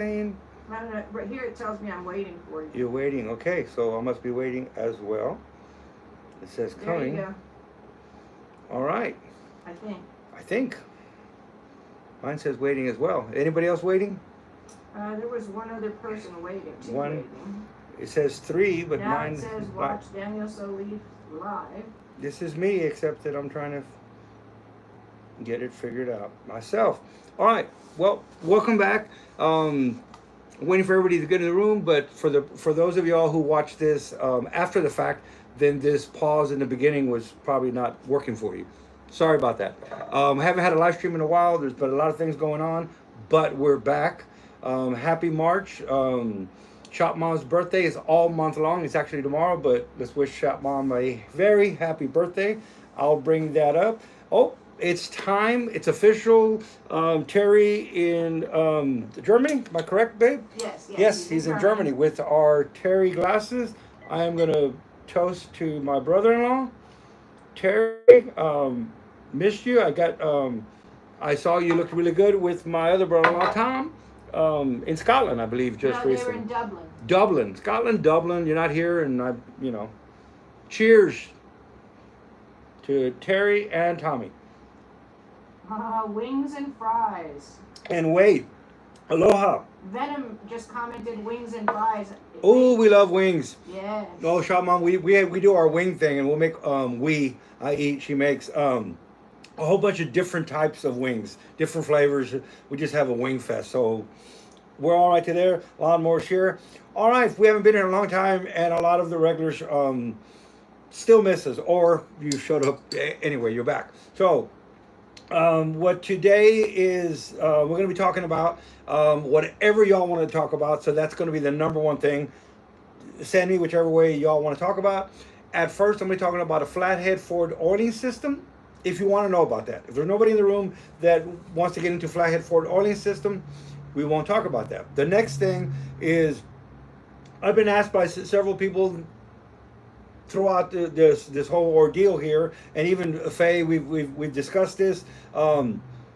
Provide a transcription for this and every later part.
saying? I don't know, but here it tells me I'm waiting for you. You're waiting. Okay, so I must be waiting as well. It says There you coming. go. All right. I think. I think mine says waiting as well. Anybody else waiting? There was one other person waiting. Two One. waiting. It says three, but Now mine. it says watch Daniel Soliz live. This is me, except that I'm trying to get it figured out myself. All right. Well, welcome back. Waiting for everybody to get in the room, but for those of y'all who watch this after the fact, then this pause in the beginning was probably not working for you. Sorry about that. Haven't had a live stream in a while. There's been a lot of things going on, but we're back. Happy March. Shop Mom's birthday is all month long. It's actually tomorrow, but let's wish Shop Mom a very happy birthday. I'll bring that up. Oh, it's time. It's official. Terry in Germany. Am I correct, babe? Yes, Yes, he's in Germany with our Terry glasses. I am going to toast to my brother-in-law. Terry, missed you. I saw you looked really good with my other brother-in-law, Tom, in Scotland, I believe, just no, they recently. were in Dublin. Dublin, Scotland, Dublin. You're not here, and cheers to Terry and Tommy. Wings and fries. And wait, aloha. Venom just commented wings and fries. Oh, we love wings. Yes. Oh, Shop Mom, we do our wing thing, and we'll make I eat. She makes a whole bunch of different types of wings, different flavors. We just have a wing fest. So we're all right to there. A lot more here. All right, we haven't been here in a long time, and a lot of the regulars still miss us, or you showed up anyway. You're back. So what today is, we're going to be talking about whatever y'all want to talk about. So that's going to be the number one thing. Send me whichever way y'all want to talk about. At first, I'm going to be talking about a flathead Ford oiling system. If you want to know about that, if there's nobody in the room that wants to get into flathead Ford oiling system, we won't talk about that. The next thing is, I've been asked by several people throughout this whole ordeal here, and even Faye, we've discussed this.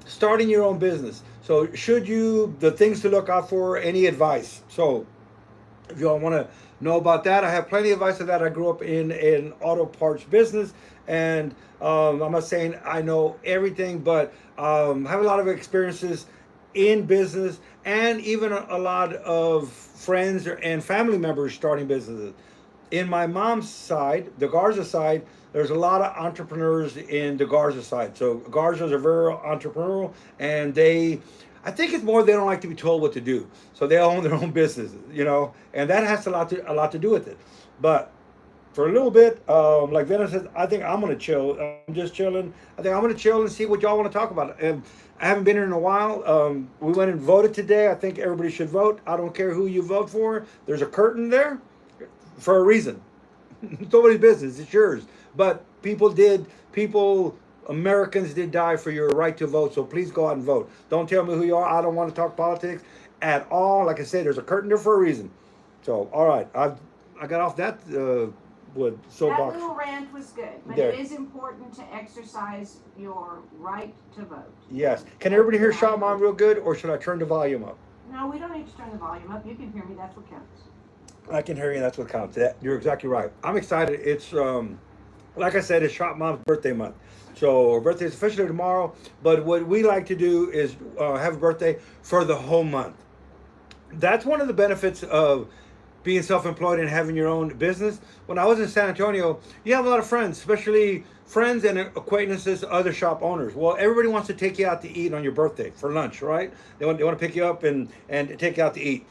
Starting your own business. So the things to look out for, any advice. So if y'all want to know about that, I have plenty of advice of that. I grew up in an auto parts business, and I'm not saying I know everything, but have a lot of experiences in business, and even a lot of friends and family members starting businesses. In my mom's side, the Garza side, there's a lot of entrepreneurs in the Garza side. So Garzas are very entrepreneurial, and I think it's more they don't like to be told what to do. So they own their own businesses, and that has a lot to do with it. But for a little bit, like Venom says, I think I'm gonna chill. I'm just chilling. I think I'm gonna chill and see what y'all want to talk about. I haven't been here in a while. We went and voted today. I think everybody should vote. I don't care who you vote for. There's a curtain there for a reason. It's nobody's business. It's yours. But Americans did die for your right to vote. So please go out and vote. Don't tell me who you are. I don't want to talk politics at all. Like I said, there's a curtain there for a reason. So, all right. I got off that soapbox. That little rant was good, but There. it is important to exercise your right to vote. Yes. Can everybody hear Shop Mom real good, or should I turn the volume up? No, we don't need to turn the volume up. You can hear me. That's what counts. I can hear you. That's what counts. You're exactly right. I'm excited. It's like I said, it's Shop Mom's birthday month. So her birthday is officially tomorrow. But what we like to do is have a birthday for the whole month. That's one of the benefits of being self-employed and having your own business. When I was in San Antonio, you have a lot of friends, especially friends and acquaintances, other shop owners. Well, everybody wants to take you out to eat on your birthday for lunch, right? They want to pick you up and take you out to eat.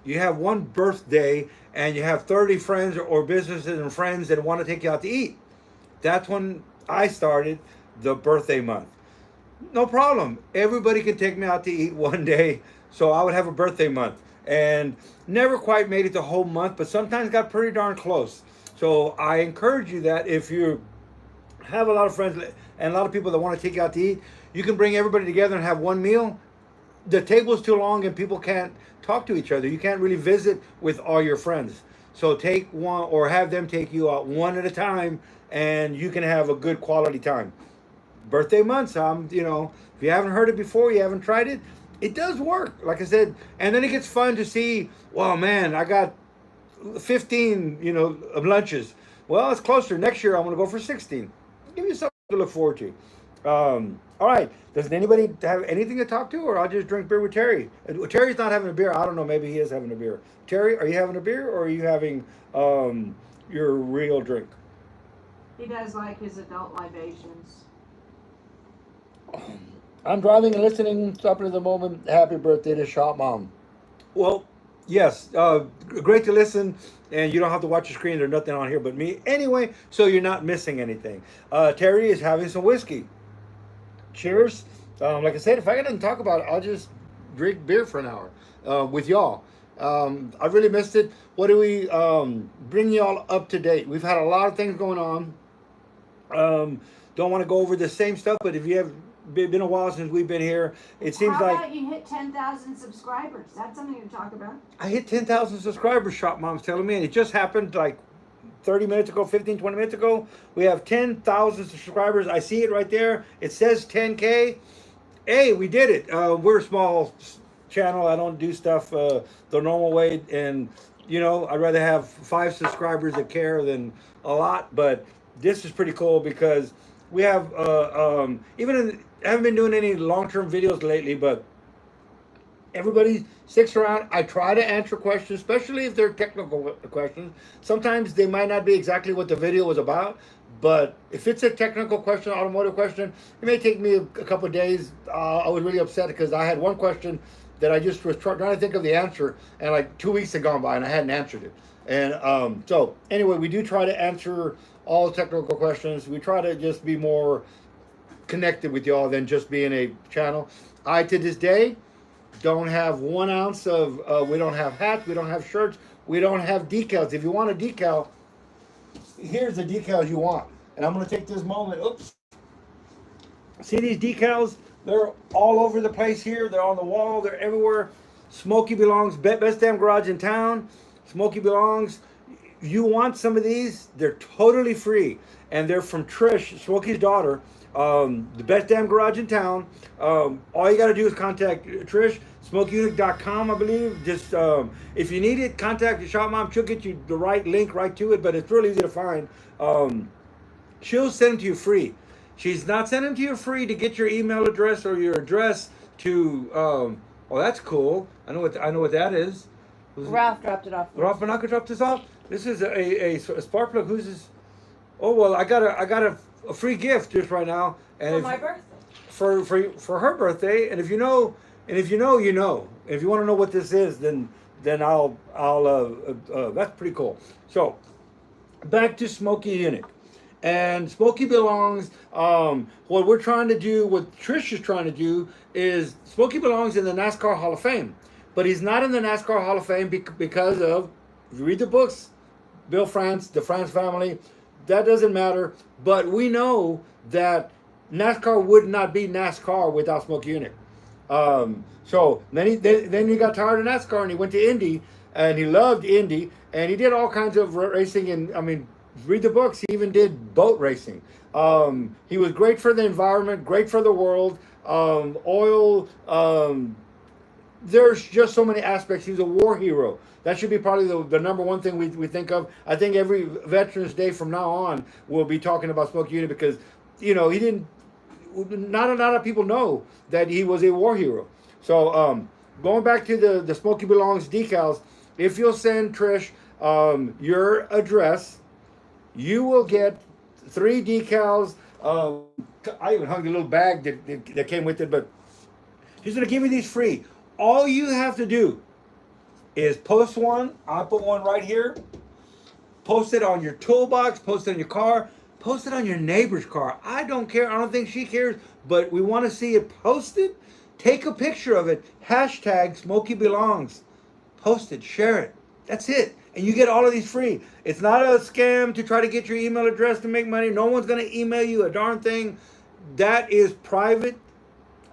You have one birthday and you have 30 friends or businesses and friends that want to take you out to eat. That's when I started the birthday month. No problem. Everybody can take me out to eat one day. So I would have a birthday month. And never quite made it the whole month, but sometimes got pretty darn close. So I encourage you that if you have a lot of friends and a lot of people that want to take you out to eat, you can bring everybody together and have one meal. The table's too long and people can't talk to each other. You can't really visit with all your friends. So take one or have them take you out one at a time, and you can have a good quality time. Birthday months, if you haven't heard it before, you haven't tried it, it does work, like I said. And then it gets fun to see, well, man, I got 15, lunches. Well, it's closer. Next year, I'm going to go for 16. Give you something to look forward to. All right. Does anybody have anything to talk to, or I'll just drink beer with Terry? Terry's not having a beer. I don't know. Maybe he is having a beer. Terry, are you having a beer, or are you having your real drink? He does like his adult libations. I'm driving and listening. Stopping at the moment. Happy birthday to Shop Mom. Well, yes, great to listen, and you don't have to watch the screen. There's nothing on here but me anyway, so you're not missing anything. Terry is having some whiskey. Cheers. Like I said, if I got nothing to talk about, I'll just drink beer for an hour with y'all. I really missed it. What do we bring y'all up to date? We've had a lot of things going on. Don't want to go over the same stuff, but if you have been a while since we've been here, it seems How like about you hit 10,000 subscribers? That's something to talk about. I hit 10,000 subscribers, Shop Mom's telling me, and it just happened like 30 minutes ago, 15, 20 minutes ago. We have 10,000 subscribers. I see it right there. It says 10K. Hey, we did it. We're a small channel. I don't do stuff the normal way, and I'd rather have 5 subscribers that care than a lot. But this is pretty cool because we have I haven't been doing any long-term videos lately, but everybody sticks around. I try to answer questions, especially if they're technical questions. Sometimes they might not be exactly what the video was about, but if it's a technical question, automotive question, it may take me a couple of days. I was really upset because I had one question that I just was trying to think of the answer, and like 2 weeks had gone by and I hadn't answered it. And so anyway, we do try to answer all technical questions. We try to just be more connected with y'all than just being a channel. I, to this day, don't have 1 ounce of, we don't have hats, we don't have shirts, we don't have decals. If you want a decal, here's the decals you want. And I'm going to take this moment, oops. See these decals? They're all over the place here. They're on the wall, they're everywhere. Smokey Belongs, best damn garage in town. Smokey Belongs. You want some of these? They're totally free. And they're from Trish, Smokey's daughter. The best damn garage in town. All you got to do is contact Trish, SmokeyYunick.com, I believe. Just if you need it, contact the Shop Mom. She'll get you the right link right to it, but it's really easy to find. She'll send them to you free. She's not sending them to you free to get your email address or your address to. Oh, that's cool. I know what that is. Ralph dropped it off. Ralph Monaco dropped this off. This is a spark plug. Who's this? Oh well, I got a free gift just right now, and For my birthday. For her birthday. And if you know, you know. If you want to know what this is, then I'll that's pretty cool. So back to Smokey Yunick. And Smokey Belongs, what we're trying to do, what Trish is trying to do, is Smokey belongs in the NASCAR Hall of Fame. But he's not in the NASCAR Hall of Fame because of, if you read the books, Bill France, the France family, that doesn't matter. But we know that NASCAR would not be NASCAR without Smokey Yunick. So then he got tired of NASCAR and he went to Indy, and he loved Indy, and he did all kinds of racing. And I mean, read the books. He even did boat racing. He was great for the environment, great for the world. Oil. There's just so many aspects. He's a war hero. That should be probably the number one thing we think of. I think every Veterans Day from now on will be talking about Smokey Yunick because, he didn't. Not a lot of people know that he was a war hero. So going back to the Smokey Belongs decals, if you'll send Trish your address, you will get 3 decals. I even hung a little bag that came with it, but he's going to give you these free. All you have to do is post one. I'll put one right here. Post it on your toolbox. Post it on your car. Post it on your neighbor's car. I don't care. I don't think she cares, but we want to see it posted. Take a picture of it. Hashtag Smokey Belongs. Post it. Share it. That's it. And you get all of these free. It's not a scam to try to get your email address to make money. No one's going to email you a darn thing. That is private.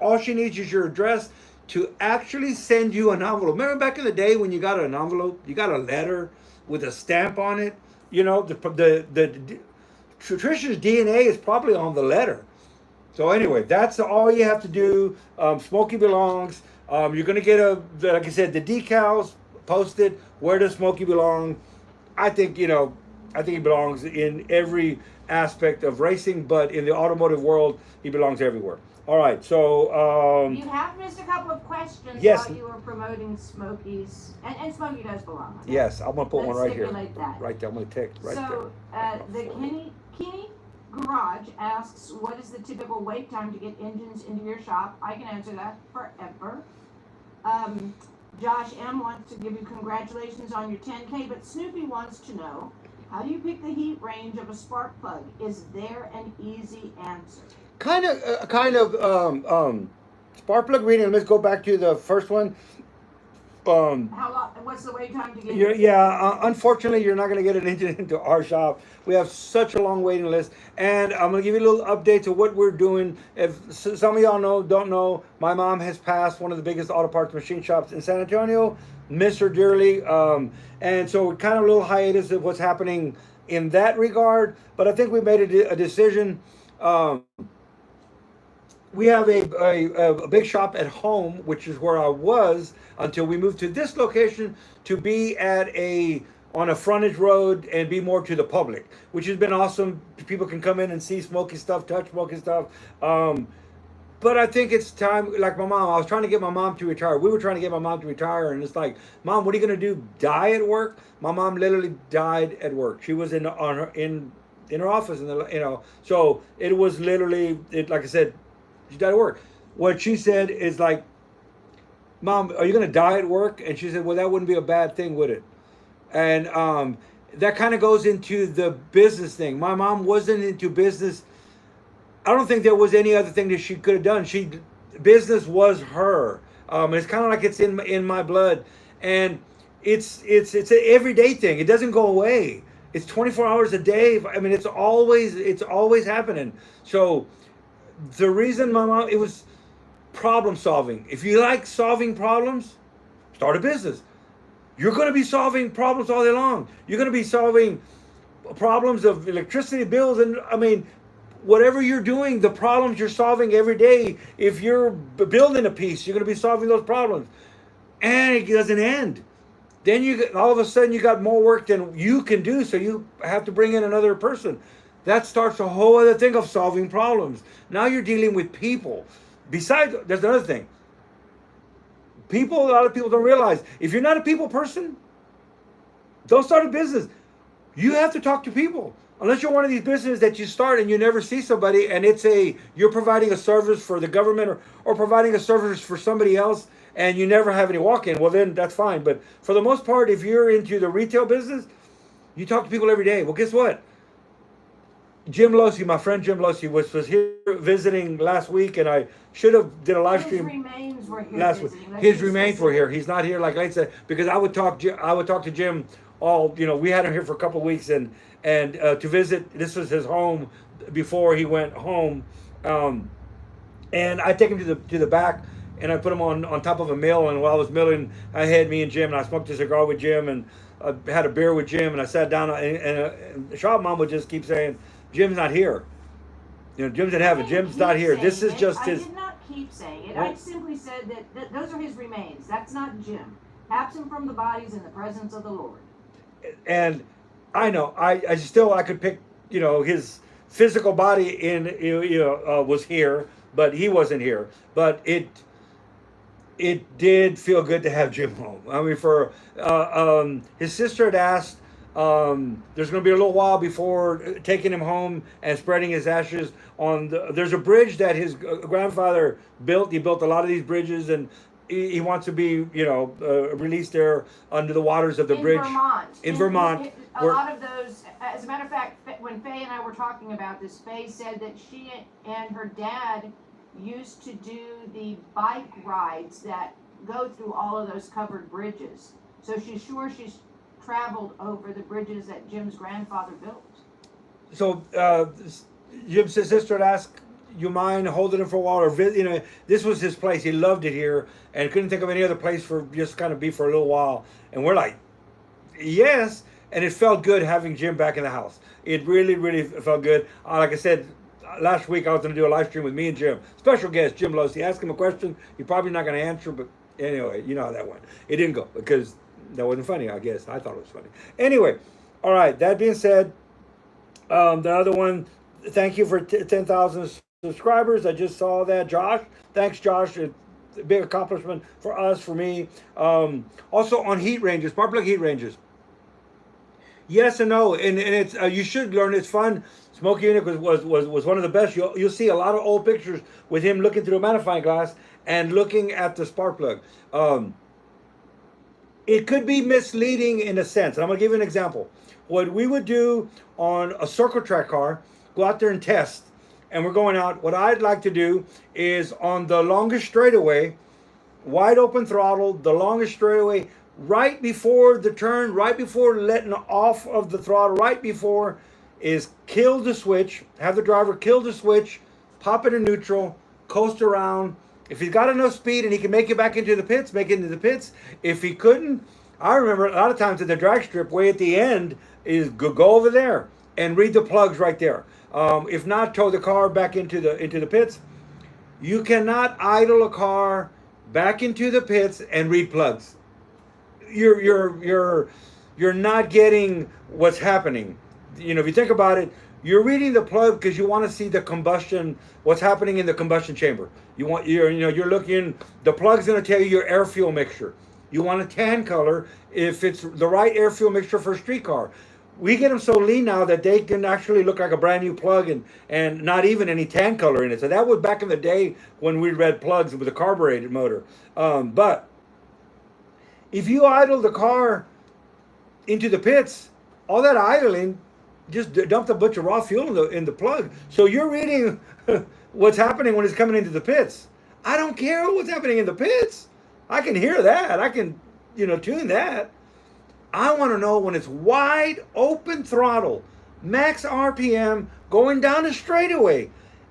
All she needs is your address to actually send you an envelope. Remember back in the day when you got an envelope, you got a letter with a stamp on it? Tricia's DNA is probably on the letter. So anyway, that's all you have to do. Smokey Belongs. You're gonna get like I said, the decals posted. Where does Smokey belong? I think I think he belongs in every aspect of racing, but in the automotive world, he belongs everywhere. All right, so You have missed a couple of questions yes, while you were promoting Smokey's, and Smokey does belong. Okay? yes, I'm gonna put Let's one right here, stipulate that. right there. I'm gonna text right So, the Kenny Garage asks, what is the typical wait time to get engines into your shop? I can answer that: forever. Josh M wants to give you congratulations on your 10K, but Snoopy wants to know, how do you pick the heat range of a spark plug? Is there an easy answer? Spark plug reading. Let's go back to the first one. How long? What's the wait time to get? Unfortunately, you're not going to get an engine into our shop. We have such a long waiting list, and I'm going to give you a little update to what we're doing. If some of y'all don't know, my mom has passed one of the biggest auto parts machine shops in San Antonio. Miss her dearly, and so we're kind of a little hiatus of what's happening in that regard. But I think we made a decision. We have a big shop at home, which is where I was until we moved to this location to be on a frontage road and be more to the public, which has been awesome. People can come in and see Smokey stuff, touch Smokey stuff. But I think it's time, like my mom, I was trying to get my mom to retire. We were trying to get my mom to retire, and it's like, Mom, what are you gonna do? Die at work? My mom literally died at work. She was in her office, so it was literally like I said, she died at work. What she said is like, Mom, are you going to die at work? And she said, well, that wouldn't be a bad thing, would it? And that kind of goes into the business thing. My mom wasn't into business. I don't think there was any other thing that she could have done. Business was her. It's kind of like it's in my blood. And it's an everyday thing. It doesn't go away. It's 24 hours a day. I mean, it's always happening. So the reason my mom, it was problem solving. If you like solving problems, start a business. You're going to be solving problems all day long. You're going to be solving problems of electricity bills, and I mean, whatever you're doing, the problems you're solving every day. If you're building a piece, you're going to be solving those problems, and it doesn't end. Then all of a sudden you got more work than you can do, so you have to bring in another person. That starts a whole other thing of solving problems. Now you're dealing with people. Besides, there's another thing. A lot of people don't realize, if you're not a people person, don't start a business. You have to talk to people. Unless you're one of these businesses that you start and you never see somebody, and you're providing a service for the government or providing a service for somebody else, and you never have any walk-in, well then that's fine. But for the most part, if you're into the retail business, you talk to people every day. Well, guess what? Jim Losey, my friend Jim Losey, was here visiting last week, and I should have did a live stream. His remains were here last week. His remains were here. He's not here, like I said, because I would talk to Jim all. We had him here for a couple of weeks, and to visit. This was his home before he went home, and I take him to the back, and I put him on top of a mill. And while I was milling, I had me and Jim, and I smoked a cigar with Jim, and I had a beer with Jim, and I sat down, and the shop mom would just keep saying, Jim's not here. Jim's in heaven. Jim's not here. This is just his. I did not keep saying it. I simply said that those are his remains. That's not Jim. Absent from the bodies in the presence of the Lord. And I know. I still could pick. His physical body was here, but he wasn't here. But it did feel good to have Jim home. I mean, for his sister had asked. There's going to be a little while before taking him home and spreading his ashes on there's a bridge that his grandfather built. He built a lot of these bridges, and he wants to be, released there under the waters of the bridge. In Vermont. A lot of those, as a matter of fact, when Faye and I were talking about this, Faye said that she and her dad used to do the bike rides that go through all of those covered bridges. So she's sure she's traveled over the bridges that Jim's grandfather built. So Jim's sister had asked, you mind holding him for a while, or this was his place. He loved it here and couldn't think of any other place for just kind of be for a little while. And we're like, yes. And it felt good having Jim back in the house. It really, really felt good. Like I said, last week I was going to do a live stream with me and Jim. Special guest, Jim Losey. Ask him a question. You're probably not going to answer, but anyway, you know how that went. It didn't go because that wasn't funny, I guess. I thought it was funny. Anyway, all right, that being said, the other one, thank you for 10,000 subscribers. I just saw that. Josh, thanks, Josh. It's a big accomplishment for us, for me. Also on heat ranges, spark plug heat ranges. Yes and no, and it's you should learn. It's fun. Smokey Yunick was one of the best. You'll see a lot of old pictures with him looking through a magnifying glass and looking at the spark plug. It could be misleading in a sense. I'm going to give you an example. What we would do on a circle track car, go out there and test, and we're going out. What I'd like to do is on the longest straightaway, wide open throttle, the longest straightaway, right before the turn, right before letting off of the throttle, right before is kill the switch, have the driver kill the switch, pop it in neutral, coast around. If he's got enough speed and he can make it back into the pits, make it into the pits. If he couldn't, I remember a lot of times at the drag strip way at the end is go over there and read the plugs right there. If not, tow the car back into the pits. You cannot idle a car back into the pits and read plugs. You're not getting what's happening. You know, if you think about it, you're reading the plug because you want to see the combustion, what's happening in the combustion chamber. You're looking, the plug's going to tell you your air fuel mixture. You want a tan color if it's the right air fuel mixture for a street car. We get them so lean now that they can actually look like a brand new plug and not even any tan color in it. So that was back in the day when we read plugs with a carbureted motor. But if you idle the car into the pits, all that idling just dumped a bunch of raw fuel in the plug. So you're reading what's happening when it's coming into the pits. I don't care what's happening in the pits. I can hear that. I can, tune that. I want to know when it's wide open throttle, max RPM, going down the straightaway.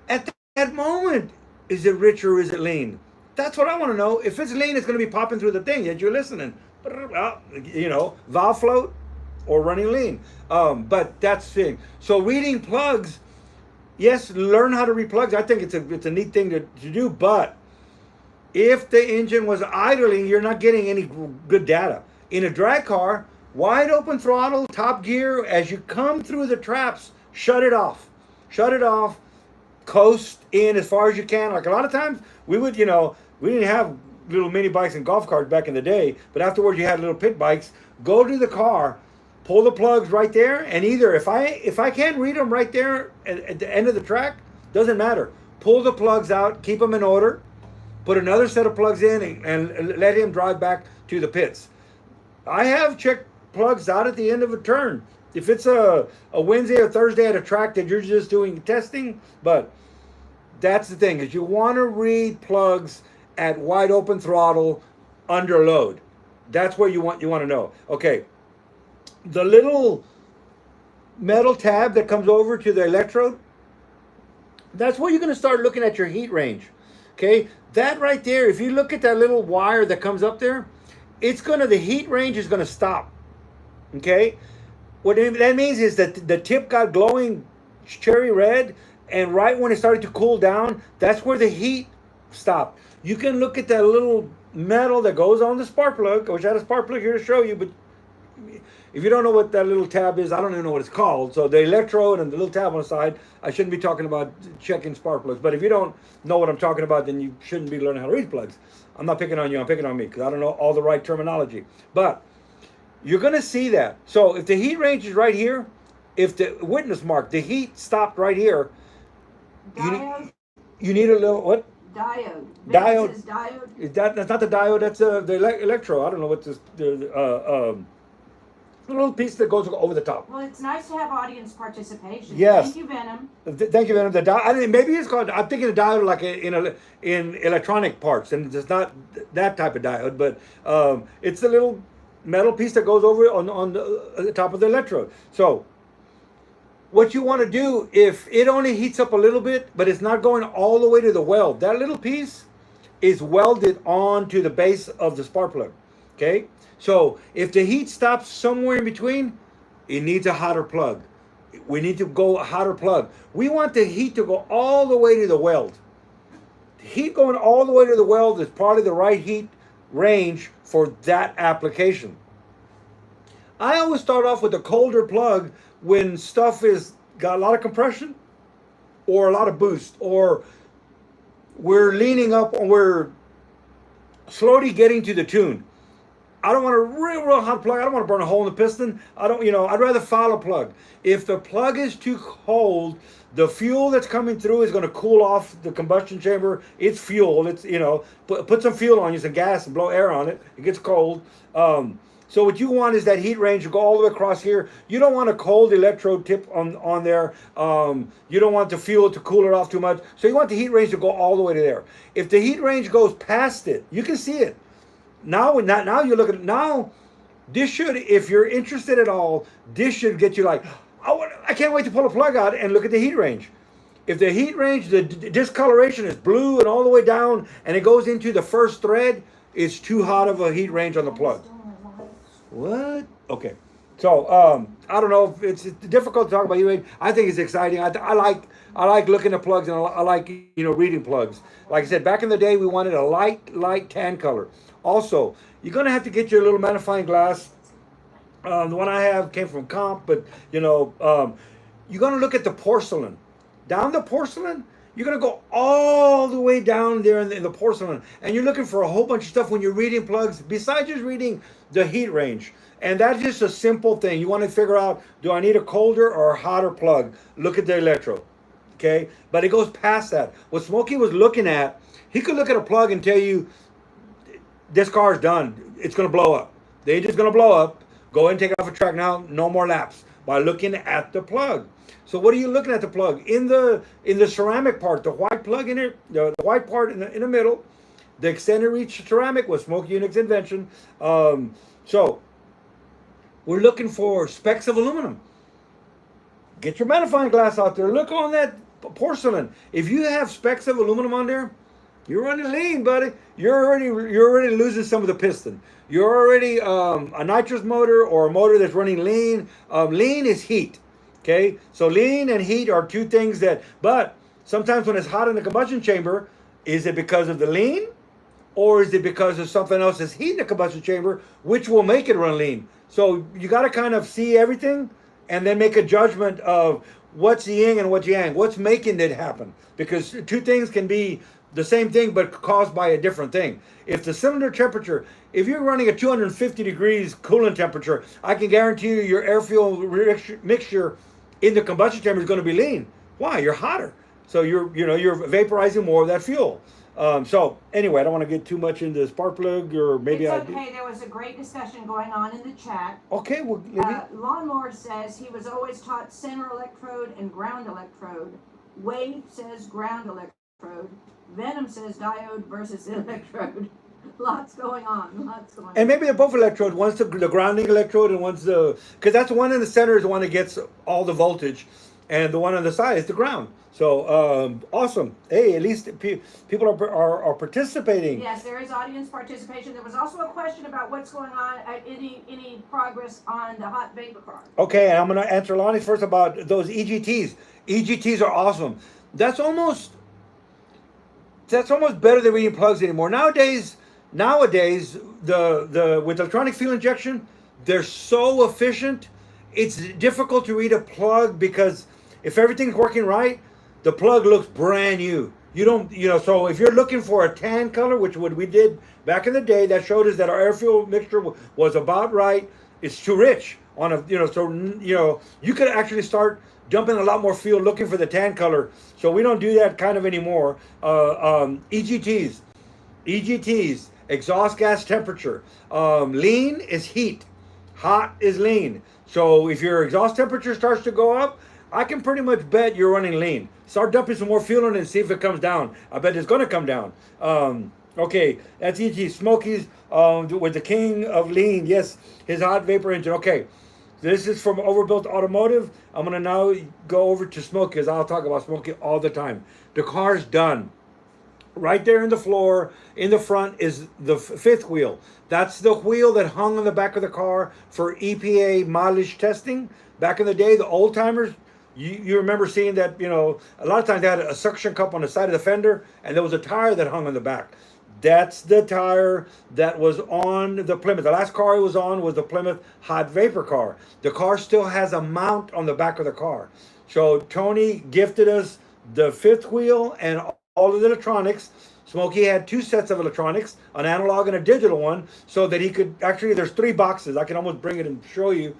At that moment, is it rich or is it lean? That's what I want to know. If it's lean, it's going to be popping through the thing that you're listening. Valve float or running lean. But that's the thing. So reading plugs, yes, learn how to read plugs. I think it's a neat thing to do. But if the engine was idling, you're not getting any good data. In a drag car, wide open throttle, top gear, as you come through the traps, shut it off. Shut it off. Coast in as far as you can. Like a lot of times, we would, we didn't have little mini bikes and golf carts back in the day, but afterwards you had little pit bikes. Go to the car, pull the plugs right there, and either if I can't read them right there at the end of the track, doesn't matter. Pull the plugs out, keep them in order, put another set of plugs in, and let him drive back to the pits. I have checked plugs out at the end of a turn. If it's a Wednesday or Thursday at a track that you're just doing testing, but that's the thing, is you want to read plugs at wide open throttle under load. That's where you want to know. Okay, the little metal tab that comes over to the electrode, that's where you're going to start looking at your heat range. Okay, that right there, if you look at that little wire that comes up there, the heat range is going to stop. Okay, what that means is that the tip got glowing cherry red, and right when it started to cool down, that's where the heat stopped. You can look at that little metal that goes on the spark plug. I wish I had a spark plug here to show you, but if you don't know what that little tab is, I don't even know what it's called. So the electrode and the little tab on the side, I shouldn't be talking about checking spark plugs. But if you don't know what I'm talking about, then you shouldn't be learning how to read plugs. I'm not picking on you, I'm picking on me because I don't know all the right terminology. But you're going to see that. So if the heat range is right here, if the witness mark, the heat stopped right here, you need a little, what? Diode. Diode. Says diode. That's not the diode, that's the electro. I don't know what this, the little piece that goes over the top. Well, it's nice to have audience participation. Yes. Thank you, Venom. Thank you, Venom. The diode, maybe it's called, I'm thinking of diode like in electronic parts, and it's not that type of diode, but it's the little metal piece that goes over on the top of the electrode. So what you want to do, if it only heats up a little bit, but it's not going all the way to the weld, that little piece is welded onto the base of the spark plug. Okay? So if the heat stops somewhere in between, it needs a hotter plug. We need to go a hotter plug. We want the heat to go all the way to the weld. The heat going all the way to the weld is probably the right heat range for that application. I always start off with a colder plug when stuff is got a lot of compression or a lot of boost, or we're leaning up and we're slowly getting to the tune. I don't want a real hot plug. I don't want to burn a hole in the piston. I don't, I'd rather follow plug. If the plug is too cold, the fuel that's coming through is going to cool off the combustion chamber. It's fuel. It's, put some fuel on you, some gas, and blow air on it. It gets cold. So what you want is that heat range to go all the way across here. You don't want a cold electrode tip on there. You don't want the fuel to cool it off too much. So you want the heat range to go all the way to there. If the heat range goes past it, you can see it. Now you look at it. Now, this should, if you're interested at all, this should get you like, I can't wait to pull a plug out and look at the heat range. If the heat range, the discoloration is blue and all the way down, and it goes into the first thread, it's too hot of a heat range on the plug. What? Okay. So I don't know if it's difficult to talk about heat range. I think it's exciting. I like looking at plugs, and I like reading plugs. Like I said, back in the day, we wanted a light tan color. Also, you're gonna have to get your little magnifying glass. The one I have came from Comp, but you're gonna look at the porcelain. Down the porcelain, you're gonna go all the way down there in the porcelain, and you're looking for a whole bunch of stuff when you're reading plugs, besides just reading the heat range. And that's just a simple thing. You want to figure out, do I need a colder or a hotter plug? Look at the electrode, okay? But it goes past that. What Smokey was looking at, he could look at a plug and tell you, this car is done. It's going to blow up. The engine's going to blow up. Go ahead and take it off a track now. No more laps by looking at the plug. So what are you looking at the plug? In the ceramic part, the white plug in it, the white part in the middle, the extended reach ceramic was Smokey Yunick's invention. So we're looking for specks of aluminum. Get your magnifying glass out there. Look on that porcelain. If you have specks of aluminum on there, you're running lean, buddy. You're already losing some of the piston. You're already a nitrous motor or a motor that's running lean. Lean is heat. Okay, so lean and heat are two things but sometimes when it's hot in the combustion chamber, is it because of the lean, or is it because of something else that's heating the combustion chamber, which will make it run lean? So you got to kind of see everything and then make a judgment of what's yin and what's yang, what's making it happen. Because two things can be the same thing but caused by a different thing. If the cylinder temperature, if you're running a 250 degrees coolant temperature, I can guarantee you your air-fuel mixture in the combustion chamber is going to be lean. Why? You're hotter. So you're vaporizing more of that fuel. So anyway, I don't want to get too much into spark plug, or maybe it's okay. There was a great discussion going on in the chat. Okay, well, Lawnmower says he was always taught center electrode and ground electrode. Wave says ground electrode. Venom says diode versus electrode. Lots going on. And maybe they're both electrodes. One's the grounding electrode, and one's because that's the one in the center is the one that gets all the voltage, and the one on the side is the ground. So awesome. Hey, at least people are participating. Yes, there is audience participation. There was also a question about what's going on, any progress on the hot vapor car. Okay, and I'm going to answer Lonnie first about those EGTs. EGTs are awesome. That's almost better than reading plugs anymore. Nowadays, the with electronic fuel injection, they're so efficient. It's difficult to read a plug because if everything's working right, the plug looks brand new. You don't, so if you're looking for a tan color, which what we did back in the day, that showed us that our air fuel mixture was about right. It's too rich on you could actually start dumping a lot more fuel looking for the tan color. So we don't do that kind of anymore. EGTs, exhaust gas temperature. Lean is heat, hot is lean. So if your exhaust temperature starts to go up, I can pretty much bet you're running lean. Start dumping some more fuel in it and see if it comes down. I bet it's going to come down. Okay, that's EG. Smokey's with the king of lean. Yes, his hot vapor engine. Okay, this is from Overbuilt Automotive. I'm going to now go over to Smokey, because I'll talk about Smokey all the time. The car's done. Right there in the floor, in the front, is the fifth wheel. That's the wheel that hung on the back of the car for EPA mileage testing. Back in the day, the old timers, you remember seeing that, a lot of times they had a suction cup on the side of the fender, and there was a tire that hung on the back. That's the tire that was on the Plymouth. The last car it was on was the Plymouth hot vapor car. The car still has a mount on the back of the car. So Tony gifted us the fifth wheel and all of the electronics. Smokey had two sets of electronics, an analog and a digital one, so that he could actually. There's three boxes. I can almost bring it and show you.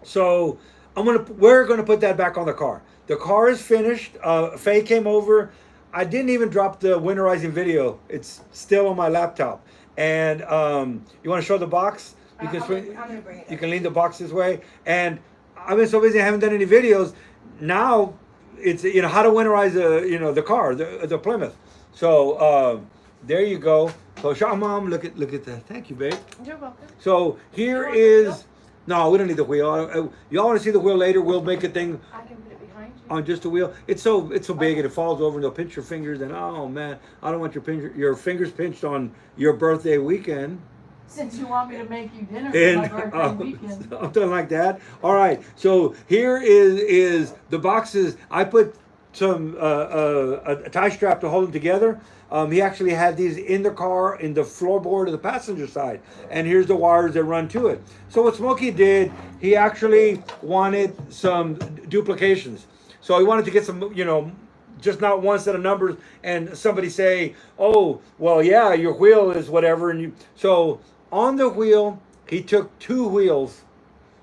So we're gonna put that back on the car. The car is finished. Faye came over. I didn't even drop the winterizing video. It's still on my laptop. And you want to show the box? You can I'm gonna bring it. you can lean the box this way. And I've been so busy, I haven't done any videos. Now it's how to winterize the car, the Plymouth. So there you go. So show mom, look at that. Thank you, babe. You're welcome. So here want the is. wheel? No, we don't need the wheel. Y'all want to see the wheel later? We'll make a thing I can put it behind you. on just a wheel. It's so big and it falls over and they'll pinch your fingers. And oh man, I don't want your fingers pinched on your birthday weekend. Since you want me to make you dinner for And my birthday weekend. something like that. All right. So here is the boxes. I put some a tie strap to hold them together. He actually had these in the car in the floorboard of the passenger side, and here's the wires that run to it. So what Smokey did, he actually wanted some duplications. So he wanted to get some, just not one set of numbers, and somebody say, "Oh, well, yeah, your wheel is whatever." And so on the wheel, he took two wheels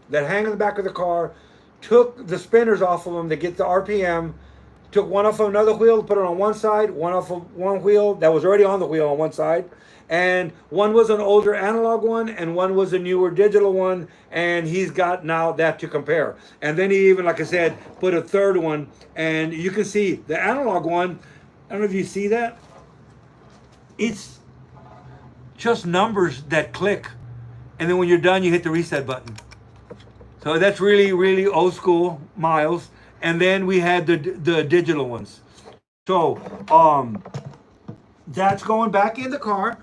that hang on the back of the car, took the spinners off of them to get the RPM. Took one off of another wheel, put it on one side, one off of one wheel that was already on the wheel on one side, and one was an older analog one, and one was a newer digital one, and he's got now that to compare. And then he even, like I said, put a third one, and you can see the analog one. I don't know if you see that. It's just numbers that click, and then when you're done, you hit the reset button. So that's really, really old school, Miles. And then we had the digital ones. So that's going back in the car.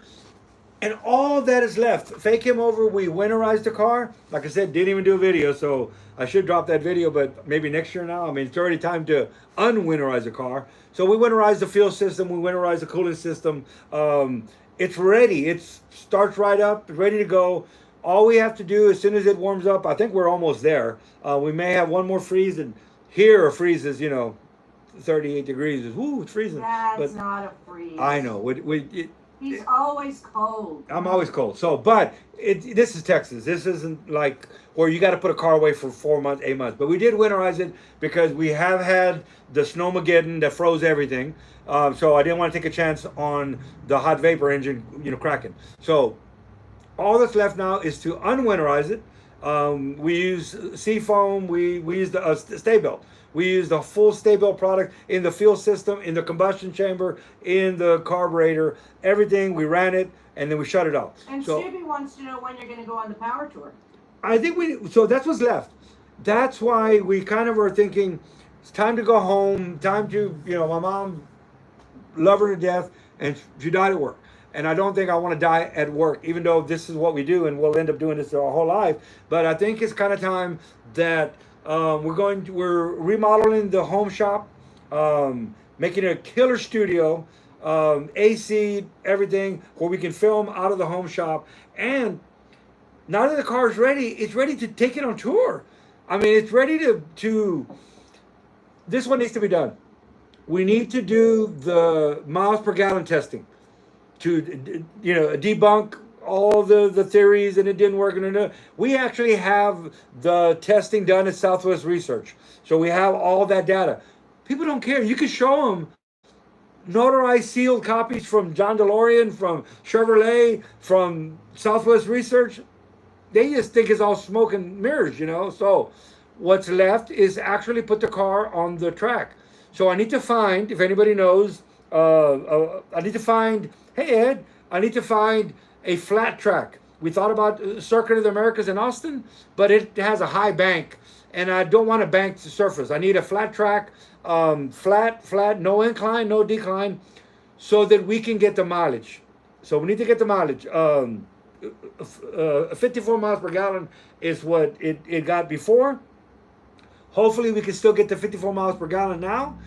And all that is left. Faye came over, we winterized the car. Like I said, didn't even do a video, so I should drop that video, but maybe next year now. I mean, it's already time to unwinterize the car. So we winterized the fuel system, we winterized the cooling system. It's ready. It starts right up, ready to go. All we have to do as soon as it warms up, I think we're almost there. We may have one more freeze, and here it freezes, 38 degrees. Woo, it's freezing. That's not a freeze. I know. He's always cold. I'm always cold. So, but this is Texas. This isn't like where you got to put a car away for 4 months, 8 months. But we did winterize it because we have had the snowmageddon that froze everything. So I didn't want to take a chance on the hot vapor engine, cracking. So all that's left now is to unwinterize it. We use Seafoam, we use the stay belt. We use the full stay belt product in the fuel system, in the combustion chamber, in the carburetor, everything. We ran it and then we shut it off. And So Scooby wants to know when you're going to go on the power tour. I think so that's what's left. That's why we kind of are thinking it's time to go home, time to, my mom, love her to death, and she died at work. And I don't think I want to die at work, even though this is what we do and we'll end up doing this our whole life. But I think it's kind of time that we're remodeling the home shop, making it a killer studio, AC, everything, where we can film out of the home shop. And now that the car is ready, it's ready to take it on tour. I mean, it's ready to this one needs to be done. We need to do the miles per gallon testing to debunk all the theories, and it didn't work. And we actually have the testing done at Southwest Research, so we have all that data. People don't care. You can show them notarized sealed copies from John DeLorean, from Chevrolet, from Southwest Research. They just think it's all smoke and mirrors, So what's left is actually put the car on the track. So I need to find, if anybody knows, I need to find, hey Ed, I need to find a flat track. We thought about Circuit of the Americas in Austin, but it has a high bank, and I don't want a banked surface. I need a flat track, flat, no incline, no decline, so that we can get the mileage. So we need to get the mileage. 54 miles per gallon is what it got before. Hopefully we can still get to 54 miles per gallon now.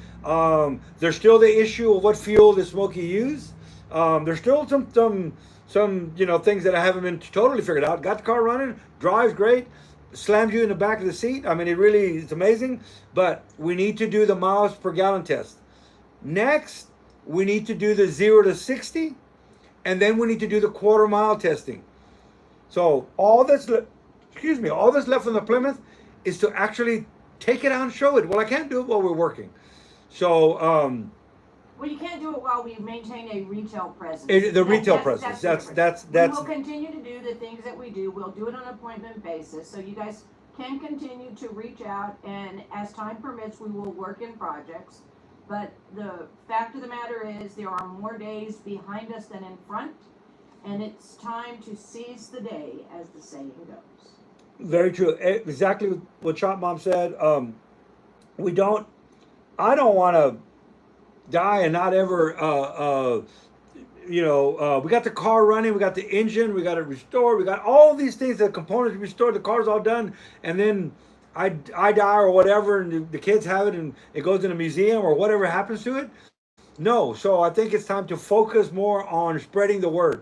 There's still the issue of what fuel does Smokey use. There's still some things that I haven't been totally figured out. Got the car running, drives great, slams you in the back of the seat. I mean, it's amazing. But we need to do the miles per gallon test. Next, we need to do the 0 to 60, and then we need to do the quarter mile testing. So all that's left on the Plymouth is to actually take it out and show it. Well, I can't do it while we're working. So well, you can't do it while we maintain a retail presence. The retail presence. That's. We will continue to do the things that we do. We'll do it on an appointment basis, so you guys can continue to reach out, and as time permits, we will work in projects. But the fact of the matter is, there are more days behind us than in front, and it's time to seize the day, as the saying goes. Very true. Exactly what Shop Mom said. I don't want to die and not ever, we got the car running, we got the engine, we got it restored, we got all these things, the components restored, the car's all done, and then I die or whatever, and the kids have it, and it goes in a museum or whatever happens to it. No, so I think it's time to focus more on spreading the word.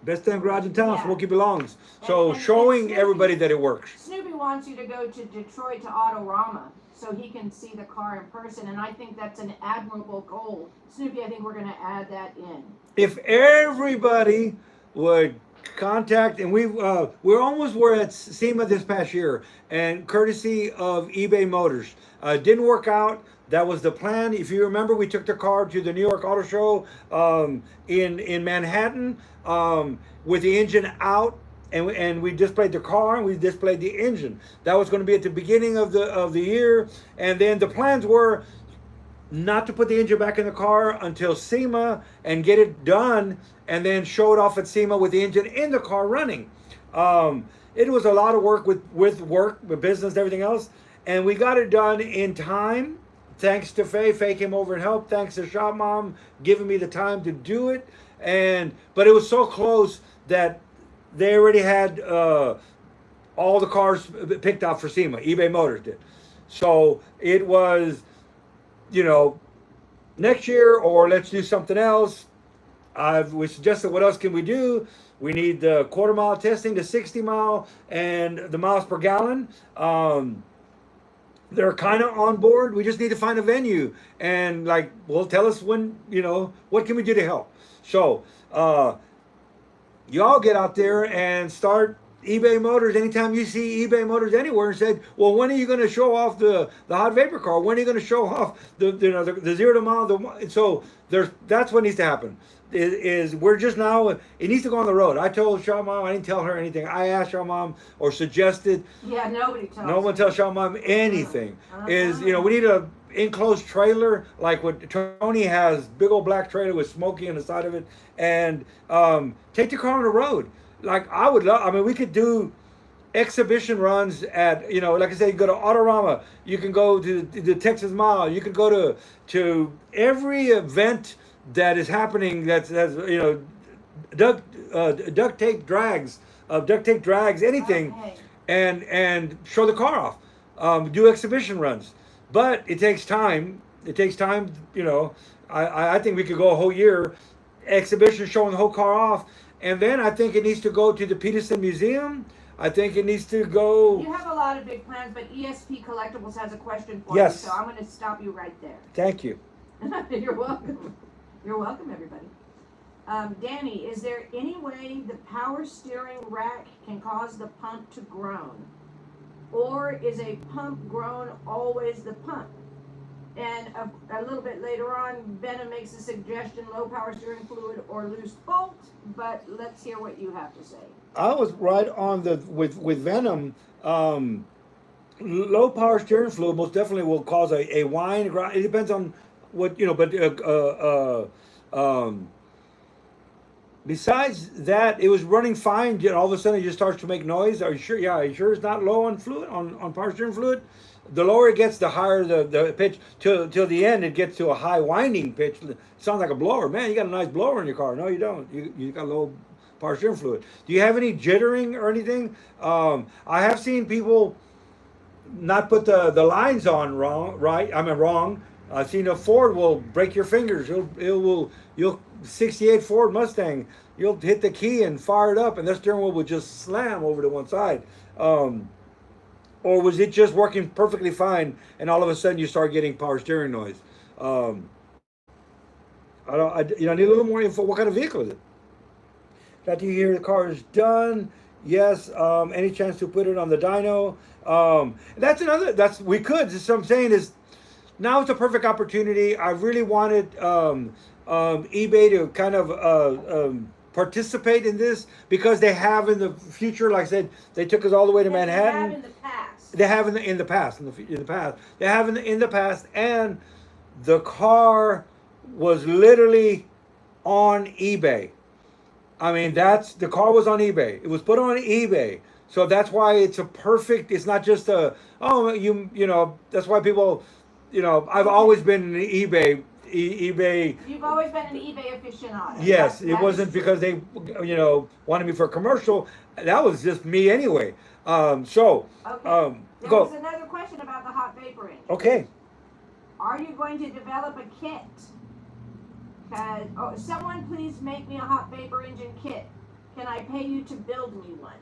Best damn garage in town, Smokey belongs. So showing everybody that it works. Snoopy wants you to go to Detroit to Autorama so he can see the car in person, and I think that's an admirable goal. Snoopy, I think we're going to add that in. If everybody would contact, and we're almost at SEMA this past year, and courtesy of eBay Motors. Didn't work out. That was the plan. If you remember, we took the car to the New York Auto Show in Manhattan with the engine out, and we displayed the car and we displayed the engine. That was going to be at the beginning of the year, and then the plans were not to put the engine back in the car until SEMA and get it done, and then show it off at SEMA with the engine in the car running. It was a lot of work with work, with business, everything else, and we got it done in time. Thanks to Faye. Faye came over and helped. Thanks to Shop Mom giving me the time to do it. But it was so close that they already had all the cars picked out for SEMA. eBay Motors did. So it was, next year, or let's do something else. We suggested, what else can we do? We need the quarter mile testing, the 60 mile, and the miles per gallon. They're kind of on board. We just need to find a venue and tell us when, what can we do to help? So y'all get out there and start eBay Motors. Anytime you see eBay Motors anywhere, and said, well, when are you going to show off the hot vapor car? When are you going to show off the 0 to mile? So that's what needs to happen. We're just now, it needs to go on the road. I told Shop Mom, I didn't tell her anything. I asked Shop Mom or suggested. Yeah, nobody tells. No one tells Shop Mom anything. We need a enclosed trailer like what Tony has, big old black trailer with Smokey on the side of it, and take the car on the road. I would love, we could do exhibition runs at, like I said, you go to Autorama, you can go to the Texas Mile, you can go to every event that is happening. That's duct tape drags, anything, and show the car off. Do exhibition runs, but it takes time. I think we could go a whole year exhibition showing the whole car off, and then I think it needs to go to the Peterson Museum. I think it needs to go. You have a lot of big plans, but ESP Collectibles has a question for Yes. you, so I'm going to stop you right there. Thank you. You're welcome. You're welcome, everybody. Danny, is there any way the power steering rack can cause the pump to groan? Or is a pump groan always the pump? And a little bit later on, Venom makes a suggestion, low power steering fluid or loose bolt, but let's hear what you have to say. I was right on with Venom. Low power steering fluid most definitely will cause a whine. It depends on what, but Besides that, it was running fine. All of a sudden, it just starts to make noise. Are you sure? Yeah, are you sure it's not low on fluid, on power steering fluid? The lower it gets, the higher the pitch. Till the end, it gets to a high winding pitch. It sounds like a blower. Man, you got a nice blower in your car. No, you don't. You got low power steering fluid. Do you have any jittering or anything? I have seen people not put the lines on wrong. Right? I mean wrong. I've seen a Ford will break your fingers. You'll 68 Ford Mustang. You'll hit the key and fire it up, and the steering wheel will just slam over to one side. Or was it just working perfectly fine, and all of a sudden you start getting power steering noise? Um, I don't. I need a little more info. What kind of vehicle is it? That you hear the car is done. Yes. Any chance to put it on the dyno? That's another. That's we could. So I'm saying is now it's a perfect opportunity. I really wanted eBay to kind of participate in this because they have in the future, like I said, they took us all the way to Manhattan. They have in the past. They have in the past, in the past. They have in the past, and the car was literally on eBay. I mean, that's the car was on eBay. It was put on eBay. So that's why it's a perfect. It's not just a you know. That's why people, I've always been an eBay. You've always been an eBay aficionado. Yes, it wasn't because they, wanted me for a commercial. That was just me anyway. So, Okay. There go. was another question about the hot vapor engine. Okay. Are you going to develop a kit? Someone please make me a hot vapor engine kit. Can I pay you to build me one?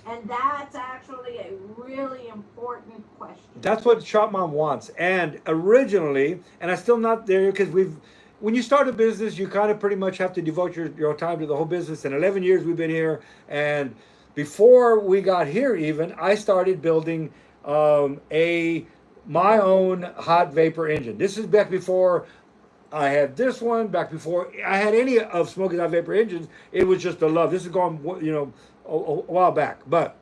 And that's actually a really important question. That's what Shop Mom wants. And originally, and I'm still not there because when you start a business, you kind of pretty much have to devote your time to the whole business. And 11 years we've been here. And before we got here even, I started building my own hot vapor engine. This is back before I had this one, back before I had any of Smokey's hot vapor engines. It was just a love. This is going, a while back. But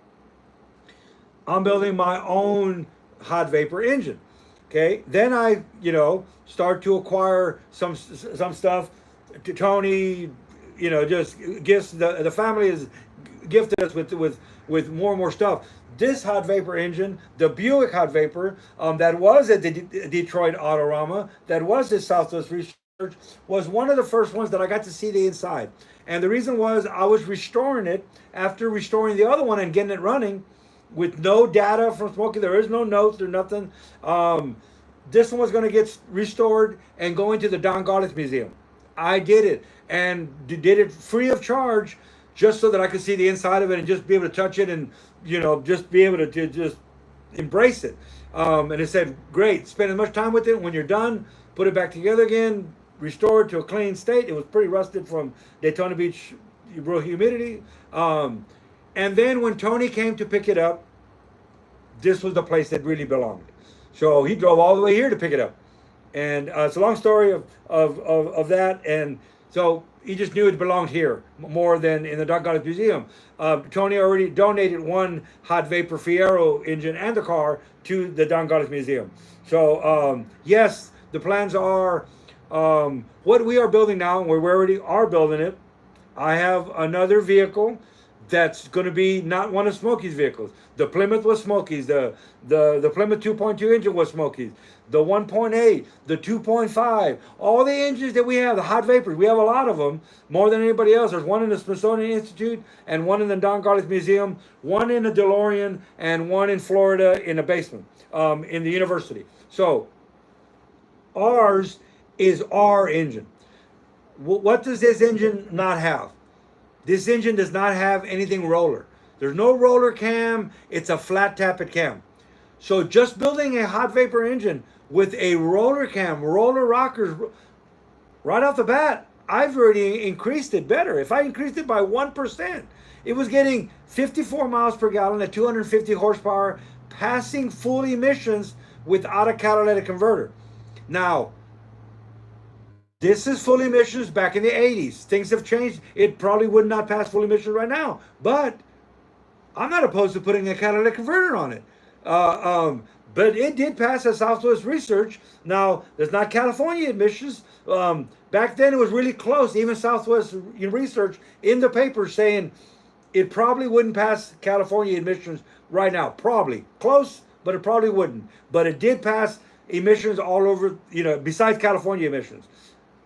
I'm building my own hot vapor engine. Okay. Then I, start to acquire some stuff. Tony, just gifts. The family has gifted us with more and more stuff. This hot vapor engine, the Buick hot vapor, that was at the Detroit Autorama, that was at Southwest Research, was one of the first ones that I got to see the inside. And the reason was I was restoring it after restoring the other one and getting it running with no data from Smokey. There is no notes, there's nothing. This one was going to get restored and go into the Don Garlits Museum. I did it and did it free of charge just so that I could see the inside of it and just be able to touch it and, just be able to just embrace it. And it said, great, spend as much time with it. When you're done, put it back together again, restore it to a clean state. It was pretty rusted from Daytona Beach real humidity. And then when Tony came to pick it up, this was the place that really belonged. So he drove all the way here to pick it up. And it's a long story of that. And so he just knew it belonged here more than in the Don Garlits Museum. Tony already donated one hot vapor Fiero engine and the car to the Don Garlits Museum. So yes, the plans are what we are building now, and we already are building it. I have another vehicle that's going to be not one of Smokey's vehicles. The Plymouth was Smokey's. The Plymouth 2.2 engine was Smokey's. The 1.8, the 2.5, all the engines that we have, the hot vapors, we have a lot of them, more than anybody else. There's one in the Smithsonian Institute and one in the Don Garlits Museum, one in the DeLorean, and one in Florida in the basement, in the university. So ours is our engine. What does this engine not have? This engine does not have anything roller. There's no roller cam. It's a flat tappet cam. So just building a hot vapor engine with a roller cam, roller rockers, right off the bat, I've already increased it better. If I increased it by 1%, it was getting 54 miles per gallon at 250 horsepower, passing full emissions without a catalytic converter. Now, this is full emissions back in the 80s. Things have changed. It probably would not pass full emissions right now. But I'm not opposed to putting a catalytic converter on it. But it did pass at Southwest Research. Now, there's not California emissions. Back then it was really close. Even Southwest Research in the paper saying it probably wouldn't pass California emissions right now. Probably close, but it probably wouldn't. But it did pass emissions all over, besides California emissions.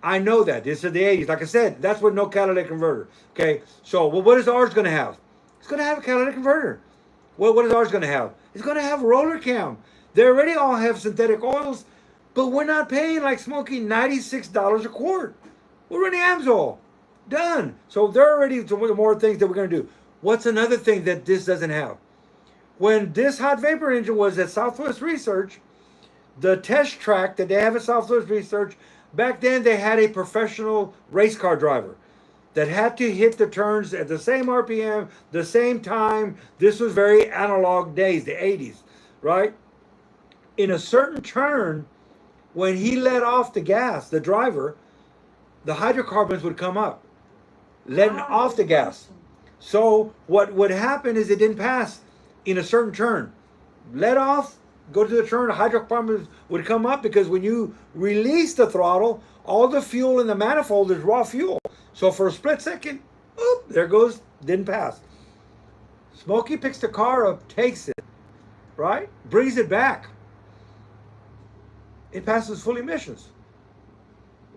I know that. This is the 80s. Like I said, that's with no catalytic converter. Okay, so what is ours going to have? It's going to have a catalytic converter. What is ours going to have? It's going to have roller cam. They already all have synthetic oils, but we're not paying like Smokey $96 a quart. We're running Amsoil. Done. So there are already some more things that we're going to do. What's another thing that this doesn't have? When this hot vapor engine was at Southwest Research, the test track that they have at Southwest Research, back then they had a professional race car driver that had to hit the turns at the same RPM, the same time. This was very analog days, the 80s, right? In a certain turn, when he let off the gas, the driver, the hydrocarbons would come up, letting off the gas. So what would happen is it didn't pass in a certain turn. Let off, go to the turn, the hydrocarbons would come up because when you release the throttle, all the fuel in the manifold is raw fuel. So for a split second, oop, there goes, didn't pass. Smokey picks the car up, takes it, right? Brings it back. It passes full emissions.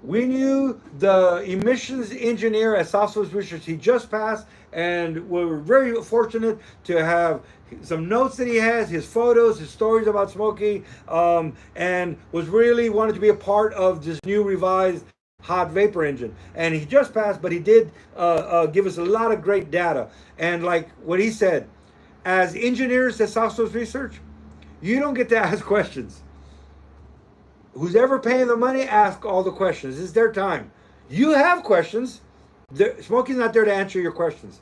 We knew the emissions engineer at Southwest Research, he just passed, and we were very fortunate to have some notes that he has, his photos, his stories about Smokey, and was really wanted to be a part of this new revised hot vapor engine. And he just passed, but he did give us a lot of great data. And like what he said, as engineers at Southwest Research, you don't get to ask questions. Who's ever paying the money, ask all the questions. It's their time. You have questions. Smokey's not there to answer your questions.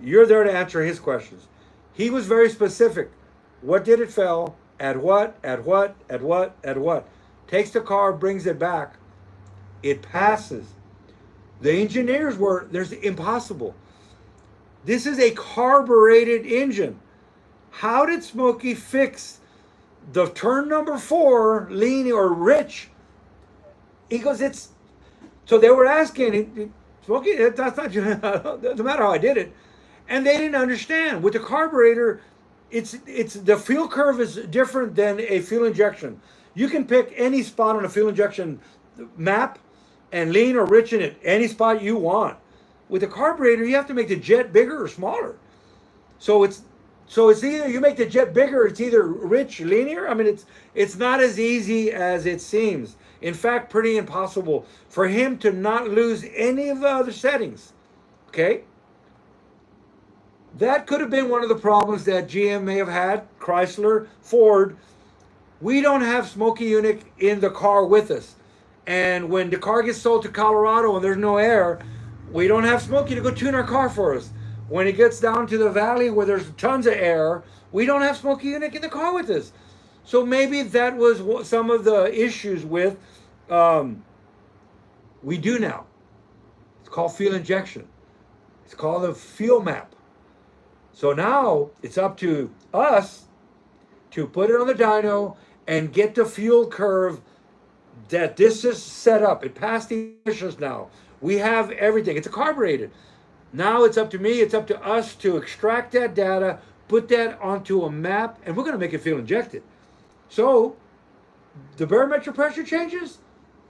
You're there to answer his questions. He was very specific. What did it fail? At what? At what? At what? At what? Takes the car, brings it back. It passes. The engineers were, there's impossible. This is a carbureted engine. How did Smokey fix the turn number 4, lean or rich? He goes, it's, so they were asking, Smokey, that's not, doesn't matter how I did it. And they didn't understand. With the carburetor, it's the fuel curve is different than a fuel injection. You can pick any spot on a fuel injection map and lean or rich in it, any spot you want. With the carburetor, you have to make the jet bigger or smaller. So it's either you make the jet bigger, it's either rich, linear. I mean, it's not as easy as it seems. In fact, pretty impossible for him to not lose any of the other settings. Okay? That could have been one of the problems that GM may have had, Chrysler, Ford. We don't have Smokey Yunick in the car with us. And when the car gets sold to Colorado and there's no air, we don't have Smokey to go tune our car for us. When it gets down to the valley where there's tons of air, we don't have Smokey Yunick in the car with us. So maybe that was some of the issues with, we do now. It's called fuel injection. It's called a fuel map. So now it's up to us to put it on the dyno and get the fuel curve that this is set up. It passed the emissions now. We have everything. It's a carbureted. Now it's up to me, it's up to us to extract that data, put that onto a map, and we're going to make it fuel injected. So the barometric pressure changes,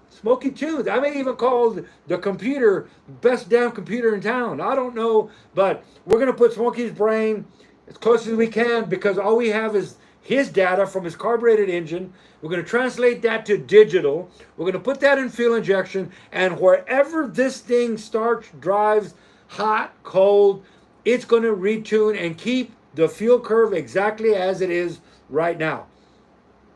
Smokey tunes. I may even call the computer best damn computer in town. I don't know, but we're going to put Smokey's brain as close as we can because all we have is his data from his carbureted engine. We're going to translate that to digital. We're going to put that in fuel injection, and wherever this thing starts, drives, hot, cold, it's going to retune and keep the fuel curve exactly as it is right now.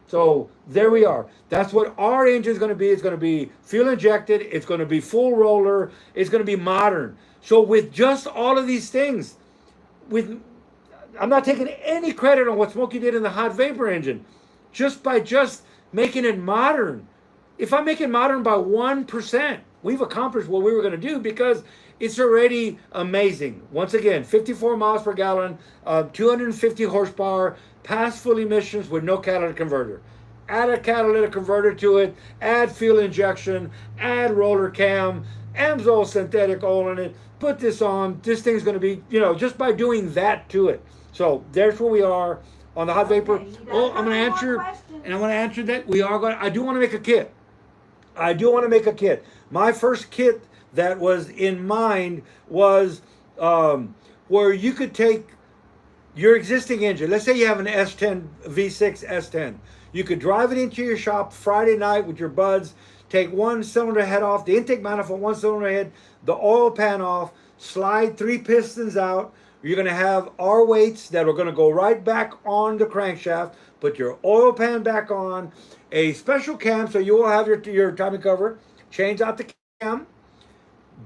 So there we are. That's what our engine is going to be. It's going to be fuel injected. It's going to be full roller. It's going to be modern. So with just all of these things, I'm not taking any credit on what Smokey did in the hot vapor engine. Just by just making it modern. If I make it modern by 1%, we've accomplished what we were going to do because it's already amazing. Once again, 54 miles per gallon, 250 horsepower, past full emissions with no catalytic converter. add a catalytic converter to it, add fuel injection, add roller cam, Amsoil synthetic oil in it, put this on. This thing's going to be, just by doing that to it. So there's where we are on the hot vapor. Okay, Oh, I'm going to answer, and I'm going to answer that. I do want to make a kit. I do want to make a kit. My first kit that was in mind was where you could take your existing engine. Let's say you have an S10 V6 S10. You could drive it into your shop Friday night with your buds, take one cylinder head off, the intake manifold, one cylinder head, the oil pan off, slide 3 pistons out. You're going to have R weights that are going to go right back on the crankshaft. Put your oil pan back on, a special cam so you will have your timing cover. Change out the cam.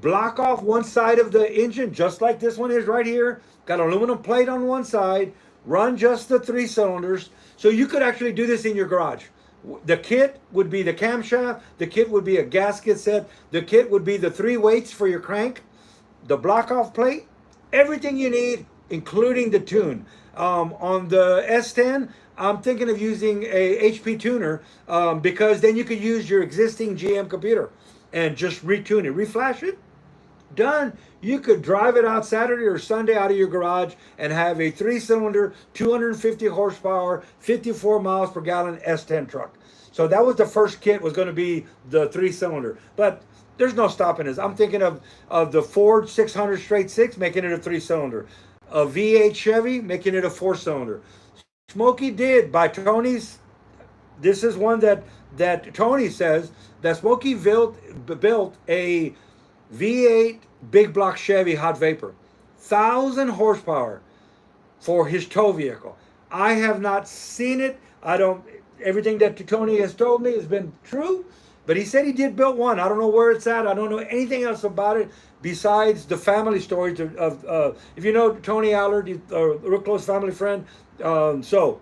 Block off one side of the engine just like this one is right here. Got an aluminum plate on one side. Run just the 3 cylinders. So you could actually do this in your garage. The kit would be the camshaft. The kit would be a gasket set. The kit would be the 3 weights for your crank. The block off plate. Everything you need, including the tune. On the S10, I'm thinking of using a HP tuner because then you could use your existing GM computer and just retune it, reflash it. Done. You could drive it out Saturday or Sunday out of your garage and have a 3-cylinder, 250 horsepower, 54 miles per gallon S10 truck. So that was the first kit, was going to be the 3-cylinder. But there's no stopping us. I'm thinking of the Ford 600 straight 6, making it a 3-cylinder. A V8 Chevy, making it a 4-cylinder. Smokey did, by Tony's, this is one that Tony says, that Smokey built a V8 big block Chevy hot vapor, 1,000 horsepower for his tow vehicle. I have not seen it. Everything that Tony has told me has been true, but he said he did build one. I don't know where it's at. I don't know anything else about it besides the family stories of if you know Tony Allard, a real close family friend. So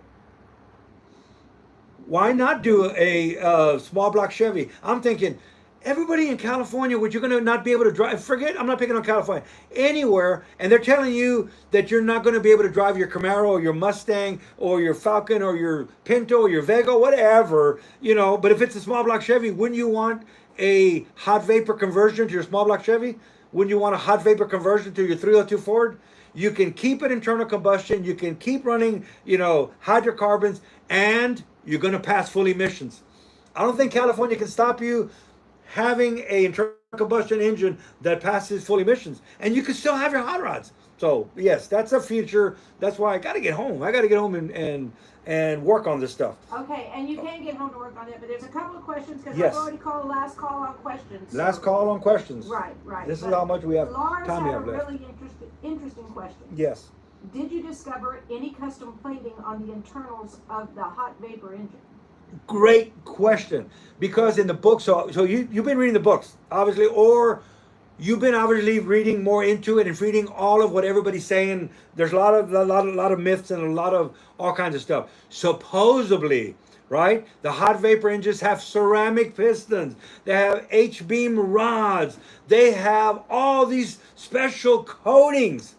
why not do a small block Chevy? I'm thinking, everybody in California, you're going to not be able to drive, forget, I'm not picking on California, anywhere, and they're telling you that you're not going to be able to drive your Camaro or your Mustang or your Falcon or your Pinto or your Vega, whatever, but if it's a small block Chevy, wouldn't you want a hot vapor conversion to your small block Chevy? Wouldn't you want a hot vapor conversion to your 302 Ford? You can keep it internal combustion, you can keep running, hydrocarbons, and you're going to pass full emissions. I don't think California can stop you having a internal combustion engine that passes full emissions, and you can still have your hot rods. So yes, that's a future. That's why I got to get home. I got to get home and work on this stuff. Okay, and you can get home to work on it, but there's a couple of questions because Yes. I've already called last call on questions. Last call on questions. Right. This is But how much we have Laura's time we had a have left. really interesting question. Yes. Did you discover any custom plating on the internals of the hot vapor engine? Great question. Because in the book, so you've been reading the books, obviously, or you've been obviously reading more into it and reading all of what everybody's saying. There's a lot of myths and a lot of all kinds of stuff. Supposedly, right? The hot vapor engines have ceramic pistons. They have H-beam rods. They have all these special coatings.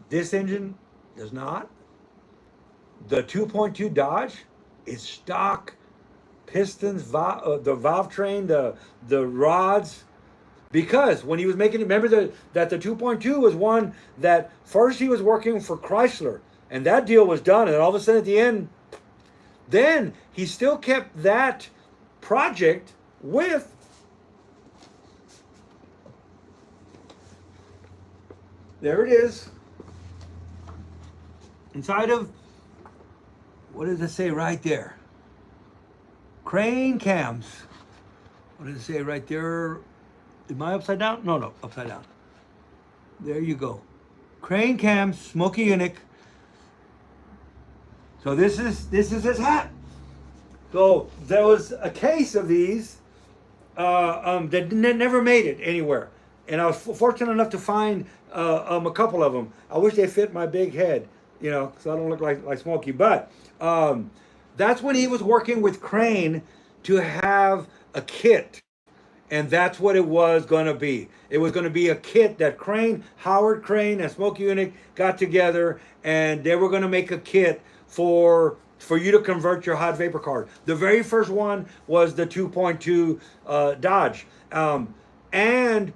This engine does not. The 2.2 Dodge is stock pistons, the valve train, the rods. Because when he was making it, remember that the 2.2 was one that first he was working for Chrysler, and that deal was done, and all of a sudden at the end, then he still kept that project with there it is. Inside of, what does it say right there? Crane cams. What does it say right there? Am I upside down? No, upside down. There you go. Crane cams, Smokey Yunick. So this is his hat. So there was a case of these that never made it anywhere. And I was fortunate enough to find a couple of them. I wish they fit my big head, so I don't look like Smokey. But that's when he was working with Crane to have a kit. And that's what it was going to be. It was going to be a kit that Howard Crane and Smokey Yunick got together, and they were going to make a kit for for you to convert your hot vapor car. The very first one was the 2.2 Dodge. And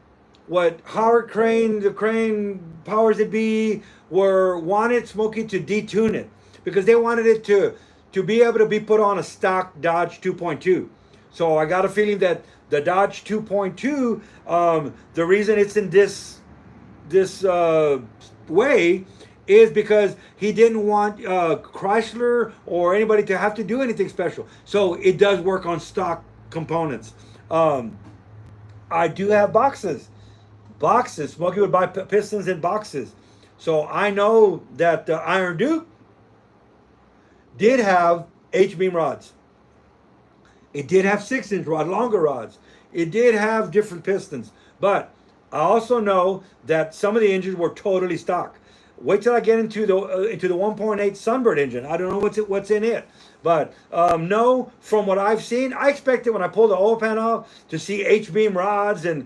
what Howard Crane, the Crane powers that be, wanted Smokey to detune it because they wanted it to be able to be put on a stock Dodge 2.2. So I got a feeling that the Dodge 2.2, the reason it's in this way is because he didn't want Chrysler or anybody to have to do anything special. So it does work on stock components. I do have boxes. Smokey would buy pistons in boxes. So I know that the Iron Duke did have H-beam rods. It did have 6-inch rod, longer rods. It did have different pistons. But I also know that some of the engines were totally stock. Wait till I get into the 1.8 Sunbird engine. I don't know what's in it. But no, from what I've seen, I expected when I pull the oil pan off to see H-beam rods and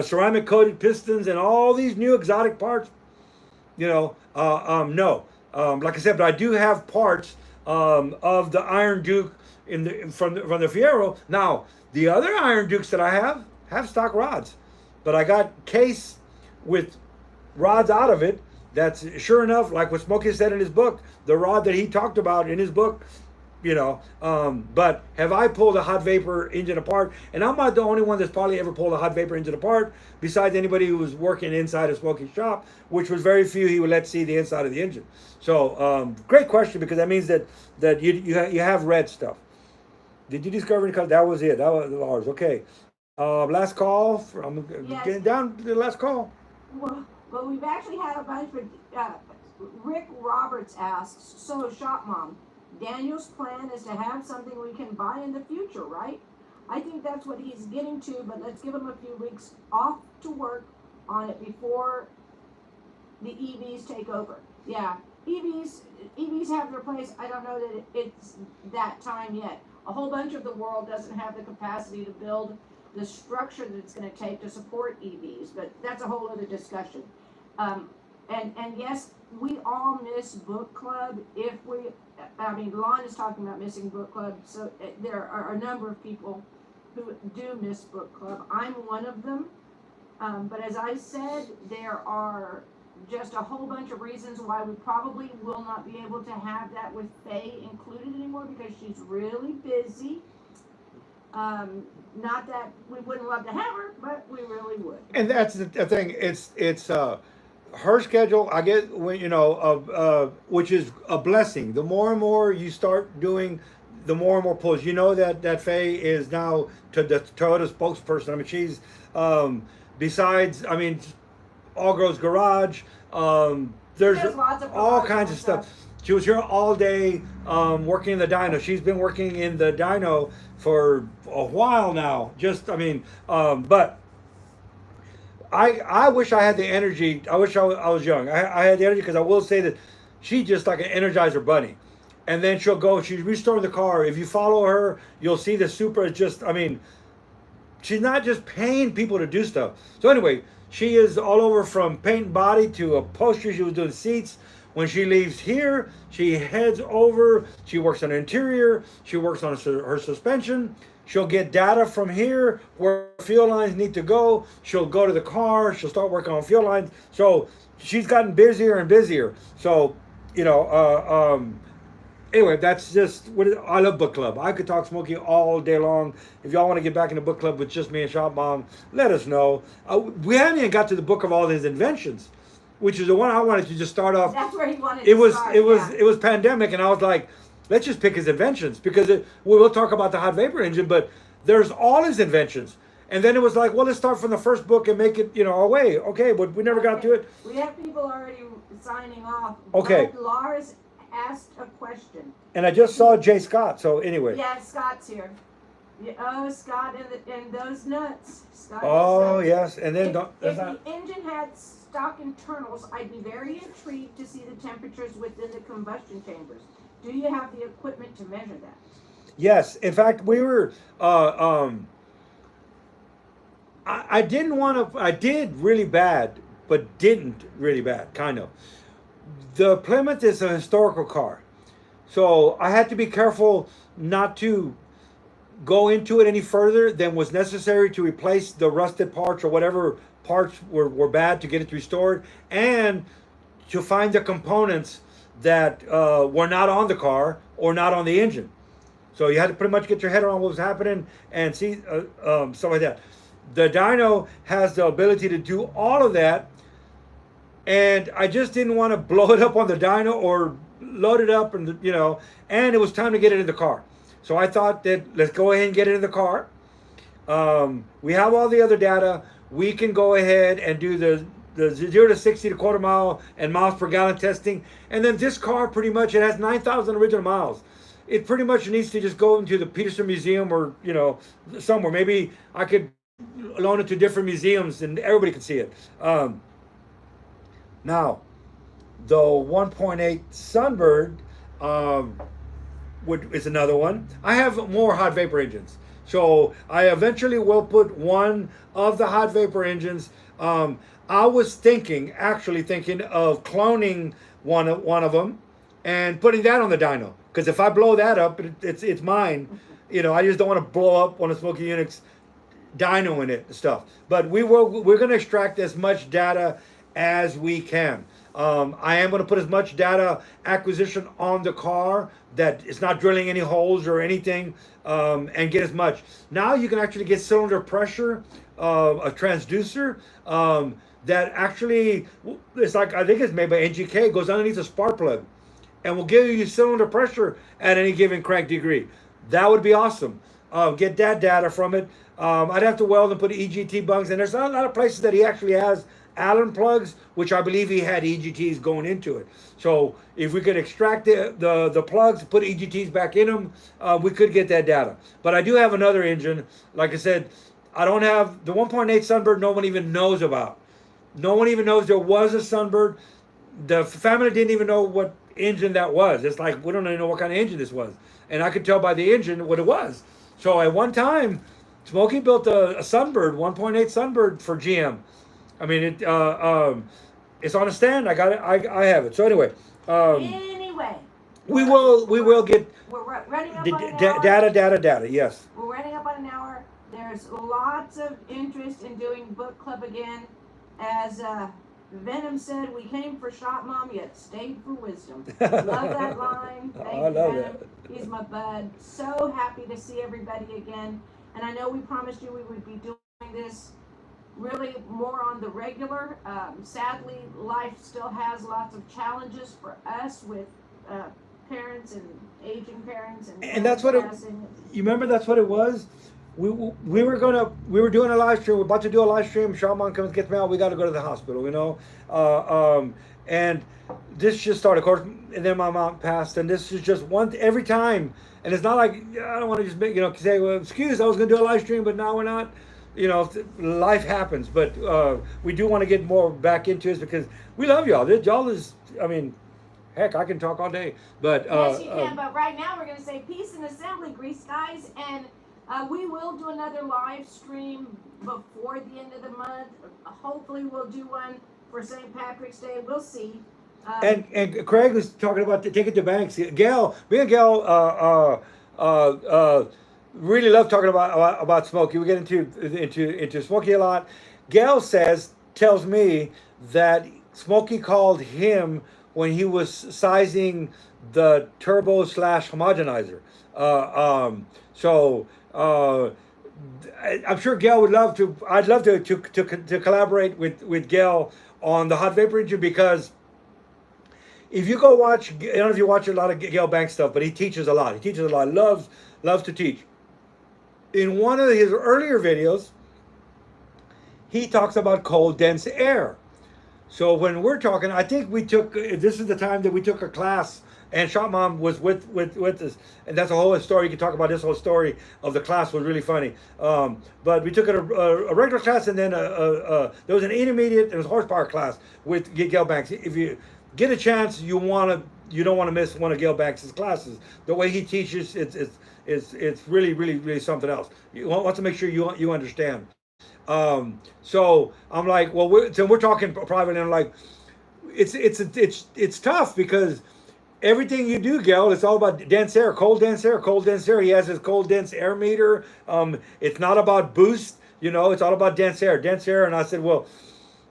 ceramic coated pistons and all these new exotic parts. No. Like I said, but I do have parts of the Iron Duke from the Fiero. Now the other Iron Dukes that I have stock rods, but I got case with rods out of it. That's sure enough, like what Smokey said in his book, the rod that he talked about in his book, but have I pulled a hot vapor engine apart? And I'm not the only one that's probably ever pulled a hot vapor engine apart, besides anybody who was working inside of Smokey's shop, which was very few he would let see the inside of the engine. So great question, because that means that you have read stuff. Did you discover any color? That was it. That was ours. Okay. Last call. I'm getting down to the last call. Well, we've actually had a bunch, but Rick Roberts asks, so Shop Mom, Daniel's plan is to have something we can buy in the future, right? I think that's what he's getting to, but let's give him a few weeks off to work on it before the EVs take over. Yeah, EVs have their place. I don't know that it's that time yet. A whole bunch of the world doesn't have the capacity to build the structure that it's going to take to support EVs, but that's a whole other discussion. And yes, we all miss book club. Lon is talking about missing book club, so there are a number of people who do miss book club. I'm one of them, but as I said, there are just a whole bunch of reasons why we probably will not be able to have that with Faye included anymore, because she's really busy. Not that we wouldn't love to have her, but we really would. And that's the thing. It's her schedule. I get which is a blessing. The more and more you start doing, the more and more pulls. You know that Faye is now to the Toyota spokesperson. I mean, she's besides. I mean, All Girls Garage. There's all kinds of stuff. She was here all day working in the dyno. She's been working in the dyno for a while now. But I wish I had the energy. I wish I was young. I had the energy, because I will say that she's just like an Energizer bunny. And then she'll go, she's restoring the car. If you follow her, you'll see the Supra is just, she's not just paying people to do stuff. So anyway, she is all over, from paint and body to upholstery. She was doing seats. When she leaves here, she heads over. She works on interior. She works on her suspension. She'll get data from here where fuel lines need to go. She'll go to the car. She'll start working on fuel lines. So she's gotten busier and busier. So, anyway, that's just I love book club. I could talk Smokey all day long. If y'all want to get back in the book club with just me and Shop Mom, let us know. We haven't even got to the book of all his inventions, which is the one I wanted to just start off. That's where he wanted to start. It was pandemic, and I was like, let's just pick his inventions, because we'll talk about the hot vapor engine, but there's all his inventions. And then it was like, well, let's start from the first book and make it, our way. Okay, but we never got to it. We have people already signing off. Okay. But Lars asked a question. And I just saw Jay Scott, so anyway. Yeah, Scott's here. Oh, Scott and those nuts. Scott, yes. And then if the engine had stock internals, I'd be very intrigued to see the temperatures within the combustion chambers. Do you have the equipment to measure that? Yes. In fact, we were. I didn't want to. I did really bad, but didn't really bad. Kind of. The Plymouth is a historical car, So I had to be careful not to go into it any further than was necessary to replace the rusted parts or whatever parts were bad to get it restored, and to find the components that were not on the car or not on the engine. So you had to pretty much get your head around what was happening and see stuff like that. The dyno has the ability to do all of that, and I just didn't want to blow it up on the dyno or load it up, and and it was time to get it in the car. So I thought that let's go ahead and get it in the car. We have all the other data. We can go ahead and do the 0 to 60 to quarter mile and miles per gallon testing. And then this car pretty much, it has 9,000 original miles. It pretty much needs to just go into the Peterson Museum or, somewhere. Maybe I could loan it to different museums and everybody can see it. Now, the 1.8 Sunbird is another one. I have more hot vapor engines. So I eventually will put one of the hot vapor engines. I was actually thinking of cloning one of them and putting that on the dyno. Because if I blow that up, it's mine. I just don't want to blow up one of Smokey Yunick's dyno in it and stuff. But we're going to extract as much data as we can. I am going to put as much data acquisition on the car that it's not drilling any holes or anything, and get as much. Now you can actually get cylinder pressure, a transducer that actually, it's like, I think it's made by NGK, goes underneath a spark plug and will give you cylinder pressure at any given crank degree. That would be awesome. Get that data from it. I'd have to weld and put EGT bungs, and there's not a lot of places that he actually has Allen plugs, which I believe he had EGTs going into it. So if we could extract the plugs, put EGTs back in them, we could get that data. But I do have another engine. Like I said, I don't have the 1.8 Sunbird. No one even knows about. No one even knows there was a Sunbird. The family didn't even know what engine that was. It's like, we don't even know what kind of engine this was. And I could tell by the engine what it was. So at one time, Smokey built a Sunbird, 1.8 Sunbird for GM. I mean, it's on a stand. I got it. I have it. So anyway, we will get we're running up on an hour. Data. Yes. We're running up on an hour. There's lots of interest in doing book club again. As Venom said, we came for Shot Mom, yet stayed for wisdom. Love that line. Thank you, Venom. He's my bud. So happy to see everybody again. And I know we promised you we would be doing this really more on the regular. Sadly, life still has lots of challenges for us with parents and aging parents. And that's what you remember, that's what it was? We were doing a live stream. We're about to do a live stream. Shaman comes, gets me out. We got to go to the hospital, and this just started, of course, and then my mom passed, and this is just every time. And it's not like, I don't want to just say, well, excuse, I was going to do a live stream, but now we're not. Life happens, but we do want to get more back into this because we love y'all. Y'all is, I mean, heck, I can talk all day. But yes, you can. But right now, we're going to say peace and assembly, grease guys, and we will do another live stream before the end of the month. Hopefully, we'll do one for St. Patrick's Day. We'll see. And Craig was talking about take it to banks. Gail, me and Gail really love talking about Smokey. We get into Smokey a lot. Gail tells me that Smokey called him when he was sizing the turbo / homogenizer. I'm sure Gail would love to. I'd love to collaborate with Gail on the hot vapor engine, because if you go watch, I don't know if you watch a lot of Gail Banks stuff, but he teaches a lot. Loves to teach. In one of his earlier videos, he talks about cold, dense air. So when we're talking, I think this is the time that we took a class, and Shot Mom was with us, and that's a whole story. You can talk about this whole story of the class, was really funny. But we took a regular class, and then there was an intermediate, it was horsepower class with Gail Banks. If you get a chance, you don't want to miss one of Gail Banks' classes. The way he teaches, it's really, really, really something else. You want to make sure you understand. So I'm like, well, we're talking privately, and I'm like, it's tough because everything you do, Gail, it's all about dense air, cold dense air, cold dense air. He has his cold dense air meter. It's not about boost, you know, it's all about dense air. And I said, well,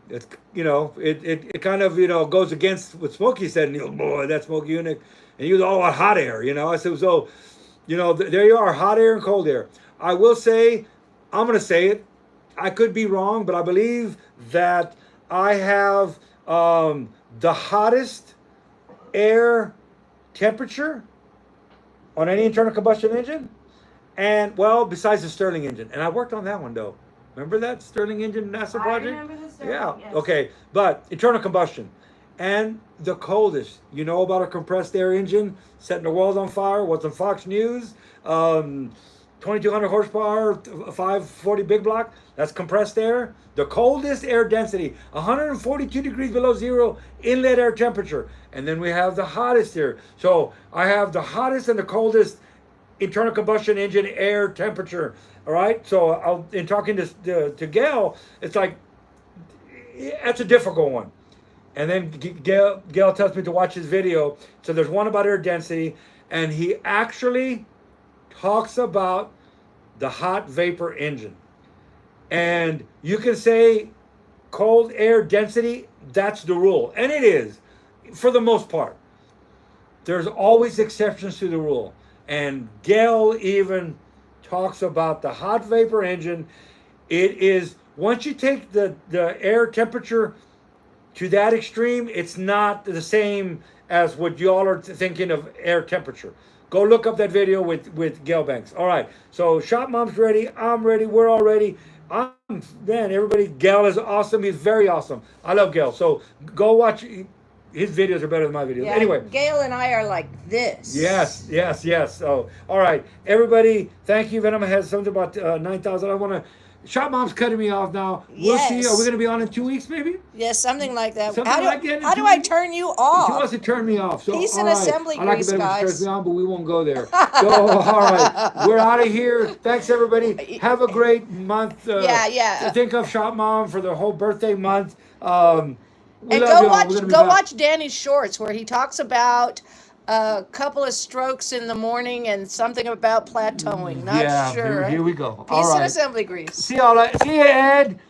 it's, you know, it kind of, you know, goes against what Smokey said. And he goes, boy, that's Smokey Yunick. And he was all about hot air, you know. I said, so, you know, there you are, hot air and cold air. I will say, I'm going to say it. I could be wrong, but I believe that I have the hottest air temperature on any internal combustion engine, and well, besides the Stirling engine. And I worked on that one though. Remember that Stirling engine NASA I project? remember the story. Yeah. Yes. Okay, but internal combustion, and the coldest. You know about a compressed air engine setting the world on fire? What's on Fox News? 2,200 horsepower, 540 big block. That's compressed air. The coldest air density, 142 degrees below zero inlet air temperature. And then we have the hottest here. So I have the hottest and the coldest internal combustion engine air temperature. All right. So in talking to Gail, it's like, that's a difficult one. And then Gail tells me to watch his video. So there's one about air density, and he actually talks about the hot vapor engine. And you can say cold air density, that's the rule. And it is, for the most part. There's always exceptions to the rule. And Gail even talks about the hot vapor engine. It is, once you take the air temperature to that extreme, it's not the same as what y'all are thinking of air temperature. Go look up that video with Gail Banks. All right. So Shop Mom's ready. I'm ready. We're all ready. Man, everybody, Gail is awesome. He's very awesome. I love Gail. So go watch. His videos are better than my videos. Yeah, Anyway. Gail and I are like this. Yes. So, all right. Everybody, thank you. Venom has something about 9,000. I want to. Shop Mom's cutting me off now. We'll see. Yes. Are we going to be on in 2 weeks, maybe? Yes, something like that. Something how do, like that in how do 2 I weeks? turn you She off? wants to turn me off. So, Peace all and right. assembly I like grease, it better when she guys. turns me on, but we won't go there. So, all right. We're out of here. Thanks, everybody. Have a great month. Yeah. Think of Shop Mom for the whole birthday month. We And love go y'all. watch We're gonna be go back. watch Danny's shorts where he talks about a couple of strokes in the morning and something about plateauing. Not Yeah, sure. here we go. Peace All and right. assembly grease. See y'all. See you, Ed.